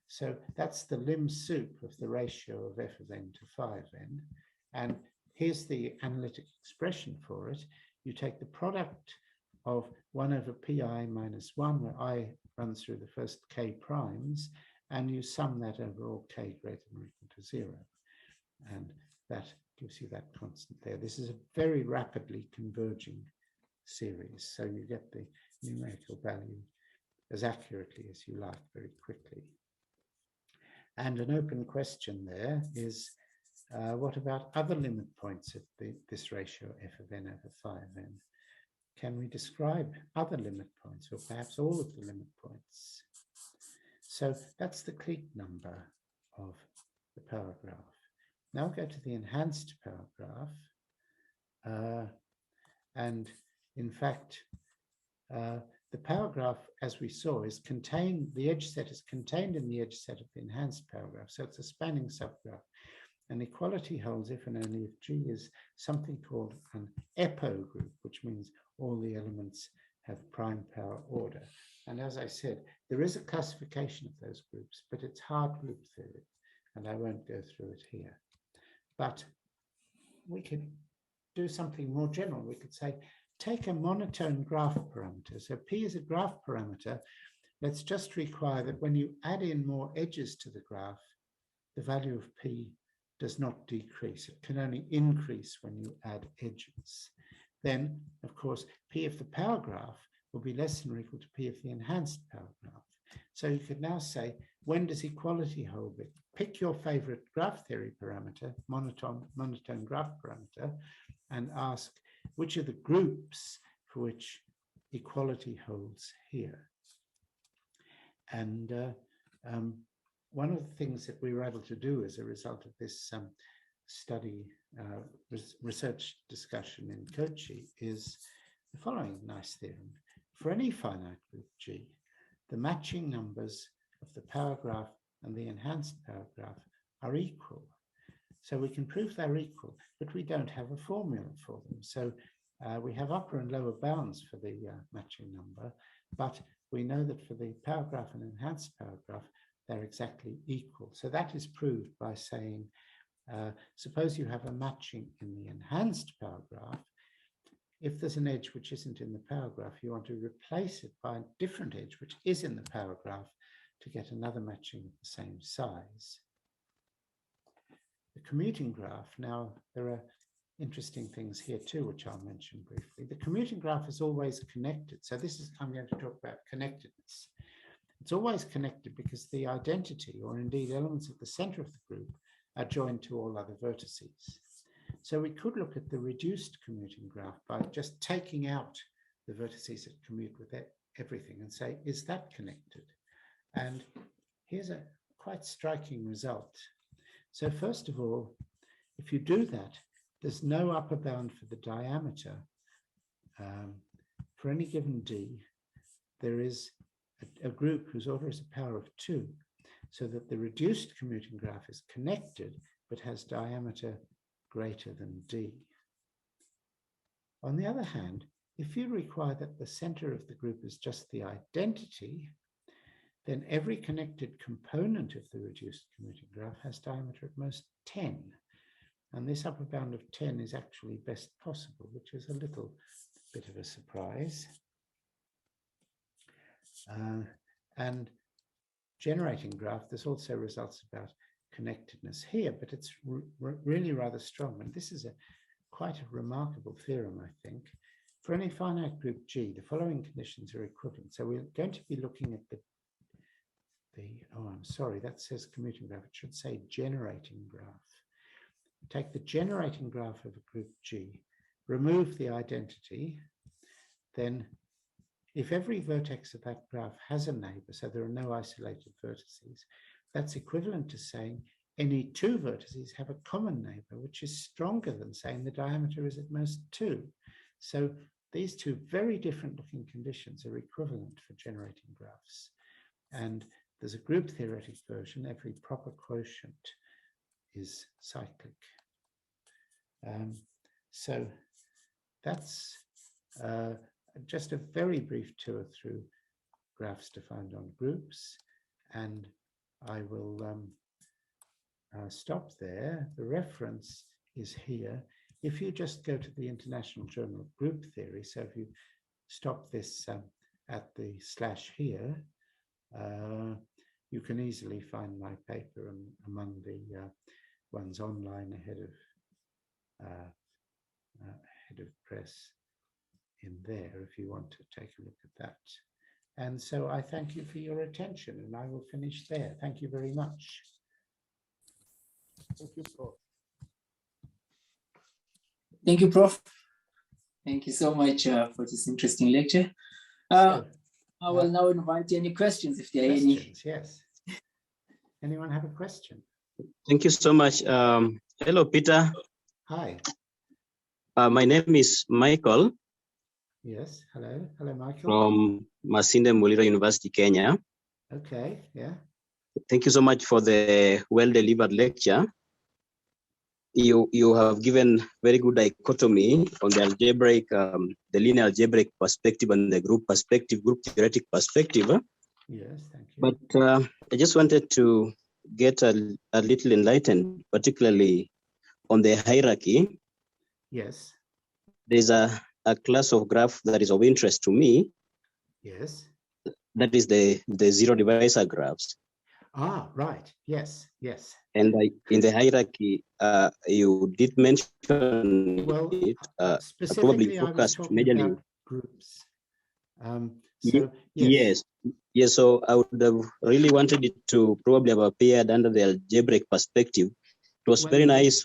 So that's the lim sup of the ratio of f of n to phi of n. And here's the analytic expression for it. You take the product of 1 over pi minus 1, where I runs through the first k primes, and you sum that over all k greater than or equal to 0. And that gives you that constant there. This is a very rapidly converging series, so you get the numerical value as accurately as you like very quickly. And an open question there is, what about other limit points of this ratio f of n over phi of n? Can we describe other limit points, or perhaps all of the limit points? So that's the clique number of the power graph. Now go to the enhanced power graph. And in fact, the power graph, as we saw, is contained, the edge set is contained in the edge set of the enhanced power graph. So it's a spanning subgraph. And equality holds if and only if G is something called an EPO group, which means all the elements have prime power order. And as I said, there is a classification of those groups, but it's hard group theory, and I won't go through it here. But we could do something more general. We could say, take a monotone graph parameter. So P is a graph parameter. Let's just require that when you add in more edges to the graph, the value of P does not decrease. It can only increase when you add edges. Then, of course, P of the power graph will be less than or equal to P of the enhanced power graph. So you could now say, when does equality hold it? Pick your favorite graph theory parameter, monotone graph parameter, and ask which are the groups for which equality holds here. And one of the things that we were able to do as a result of this study, research discussion in Kochi is the following nice theorem. For any finite group G, the matching numbers of the power graph and the enhanced power graph are equal. So we can prove they're equal, but we don't have a formula for them. So we have upper and lower bounds for the matching number, but we know that for the power graph and enhanced power graph, they're exactly equal. So that is proved by saying, suppose you have a matching in the enhanced power graph. If there's an edge which isn't in the power graph, you want to replace it by a different edge which is in the power graph to get another matching of the same size. The commuting graph, now there are interesting things here too, which I'll mention briefly. The commuting graph is always connected. So this is, I'm going to talk about connectedness. It's always connected because the identity, or indeed elements at the center of the group, are joined to all other vertices. So we could look at the reduced commuting graph by just taking out the vertices that commute with everything and say, is that connected? And here's a quite striking result. So first of all, if you do that, there's no upper bound for the diameter. For any given D, there is a group whose order is a power of 2, so that the reduced commuting graph is connected, but has diameter greater than D. On the other hand, if you require that the center of the group is just the identity, then every connected component of the reduced commuting graph has diameter at most 10. And this upper bound of 10 is actually best possible, which is a little bit of a surprise. And generating graph, there's also results about connectedness here, but it's really rather strong. And this is quite a remarkable theorem, I think. For any finite group G, the following conditions are equivalent. So we're going to be looking at oh, I'm sorry, that says commuting graph. It should say generating graph. Take the generating graph of a group G, remove the identity, then if every vertex of that graph has a neighbor, so there are no isolated vertices, that's equivalent to saying any two vertices have a common neighbor, which is stronger than saying the diameter is at most 2. So these two very different looking conditions are equivalent for generating graphs. And there's a group theoretic version, every proper quotient is cyclic. So that's just a very brief tour through graphs defined on groups, and I will stop there. The reference is here. If you just go to the International Journal of Group Theory, so if you stop this at the / here, you can easily find my paper among the ones online ahead of press in there, if you want to take a look at that. And so I thank you for your attention, and I will finish there. Thank you very much. Thank you, Prof. Thank you, Prof. Thank you so much for this interesting lecture. I will now invite any questions if there are any. Yes. Anyone have a question? Thank you so much. Hello, Peter. Hi. My name is Michael. Yes, hello. Hello, Michael. From Masinde Muliro University, Kenya. Okay, yeah. Thank you so much for the well-delivered lecture. You have given very good dichotomy on the algebraic, the linear algebraic perspective and the group perspective, group theoretic perspective. Yes, thank you. But I just wanted to get a little enlightened, particularly on the hierarchy. Yes. There's a class of graph that is of interest to me. Yes. That is the zero divisor graphs. Ah, right. Yes, yes. And in the hierarchy, you did mention it, specifically probably I was focused talking majorly. about groups. So yes. So I would have really wanted it to probably have appeared under the algebraic perspective. It was very nice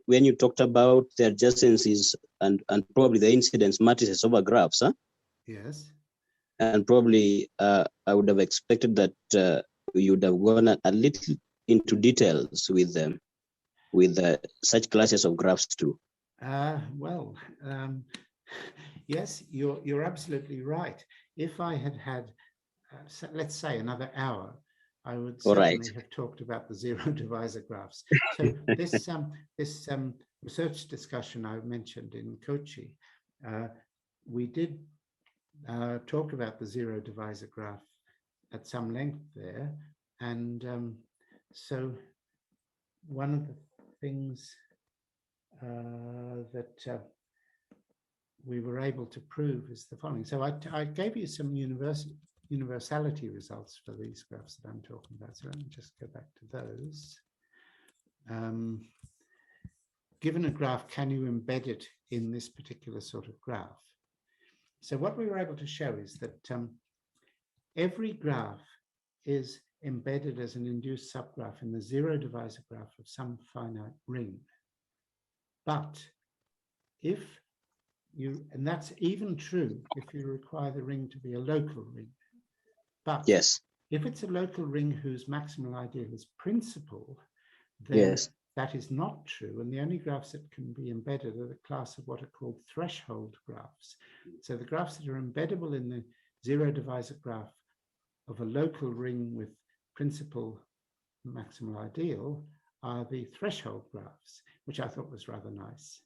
when you talked about the adjacencies and probably the incidence matrices over graphs. Huh? Yes. And probably I would have expected that you would have gone a little into details with them, with such classes of graphs too. Yes, you're absolutely right. If I had had, let's say, another hour, I would certainly have talked about the zero divisor graphs. So this research discussion I mentioned in Kochi, we did talk about the zero divisor graph at some length there, and so one of the things that we were able to prove is the following. So I gave you some universality results for these graphs that I'm talking about. So let me just go back to those. Given a graph, can you embed it in this particular sort of graph? So what we were able to show is that every graph is embedded as an induced subgraph in the zero divisor graph of some finite ring. But if you, and that's even true if you require the ring to be a local ring. But yes, if it's a local ring whose maximal ideal is principal, then that is not true. And the only graphs that can be embedded are the class of what are called threshold graphs. So the graphs that are embeddable in the zero divisor graph of a local ring with principal maximal ideal are the threshold graphs, which I thought was rather nice.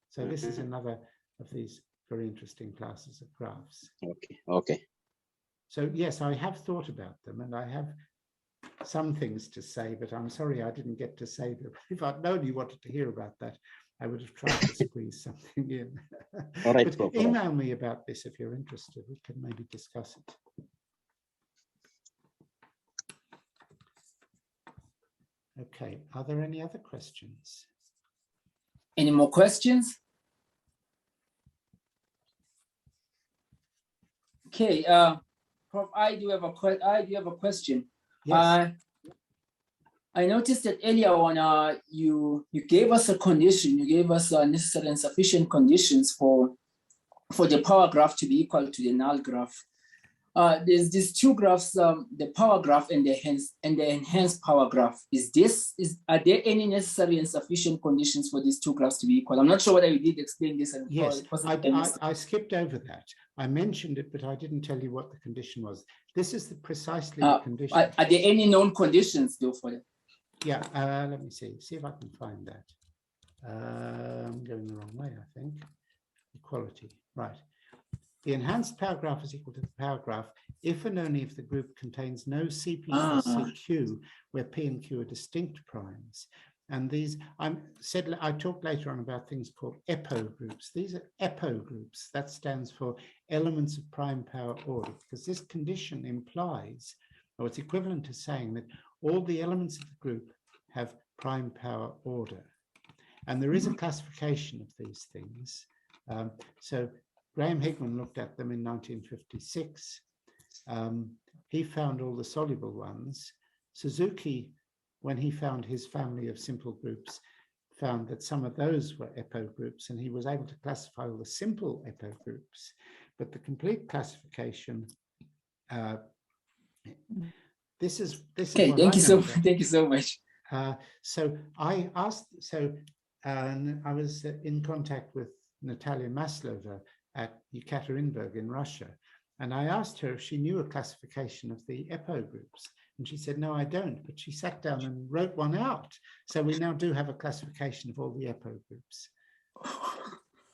So this is another of these very interesting classes of graphs. Okay. So yes, I have thought about them and I have some things to say, but I'm sorry I didn't get to say them. If I'd known you wanted to hear about that, I would have tried to squeeze something in. All right, but email me about this if you're interested. We can maybe discuss it. Okay, are there any other questions? Any more questions? Okay, Prof, I do have a question. Yes. I noticed that earlier on, you gave us a condition. You gave us necessary and sufficient conditions for the power graph to be equal to the null graph. There's these two graphs, the power graph and the enhanced power graph. Are there any necessary and sufficient conditions for these two graphs to be equal? I'm not sure whether you did explain this. And yes, I skipped over that. I mentioned it, but I didn't tell you what the condition was. This is precisely the condition. Are there any known conditions though for it? Yeah, let me see if I can find that. I'm going the wrong way, I think. Equality, right. The enhanced power graph is equal to the power graph if and only if the group contains no CP plus CQ, where P and Q are distinct primes. And these, I talked later on about things called EPO groups. These are EPO groups. That stands for elements of prime power order, because this condition implies, or it's equivalent to saying that all the elements of the group have prime power order. And there is a classification of these things. So Graham Higman looked at them in 1956. He found all the soluble ones. Suzuki, when he found his family of simple groups, found that some of those were EPO groups, and he was able to classify all the simple EPO groups. But the complete classification, this is okay. Thank you so much. So I asked. I was in contact with Natalia Maslova at Yekaterinburg in Russia. And I asked her if she knew a classification of the EPO groups. And she said, no, I don't. But she sat down and wrote one out. So we now do have a classification of all the EPO groups.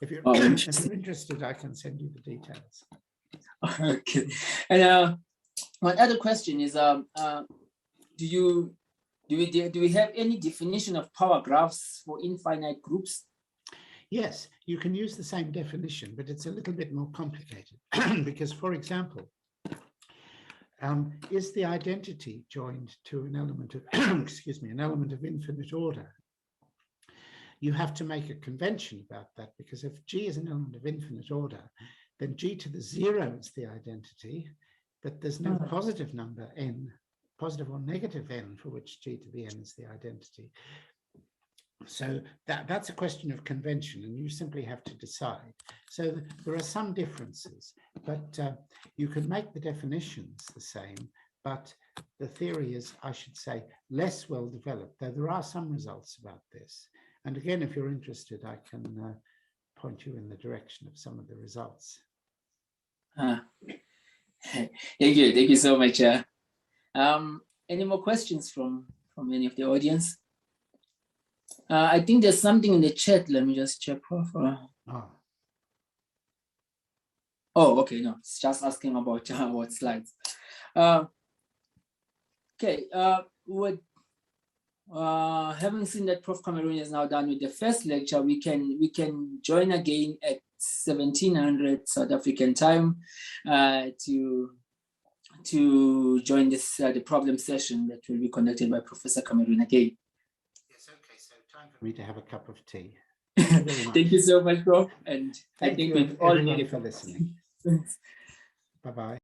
If you're, if you're interested, I can send you the details. Okay. And one other question is, do we have any definition of power graphs for infinite groups? Yes, you can use the same definition, but it's a little bit more complicated because, for example, is the identity joined to an element of, excuse me, an element of infinite order? You have to make a convention about that, because if G is an element of infinite order, then G to the 0 is the identity, but there's no positive number n, positive or negative n, for which G to the n is the identity. So that's a question of convention, and you simply have to decide. So there are some differences, but you can make the definitions the same, but the theory is, I should say, less well developed, though there are some results about this. And again, if you're interested, I can point you in the direction of some of the results. Thank you so much. Any more questions from any of the audience? I think there's something in the chat. Let me just check. Oh, okay, no, it's just asking about what slides. Okay, having seen that Prof. Cameroon is now done with the first lecture, we can join again at 1700 South African time to join this the problem session that will be conducted by Professor Cameroon again. Yes, okay, so time for me to have a cup of tea. Thank you very much. Thank you so much, Prof. And I think we've all everyone for listening. Bye-bye.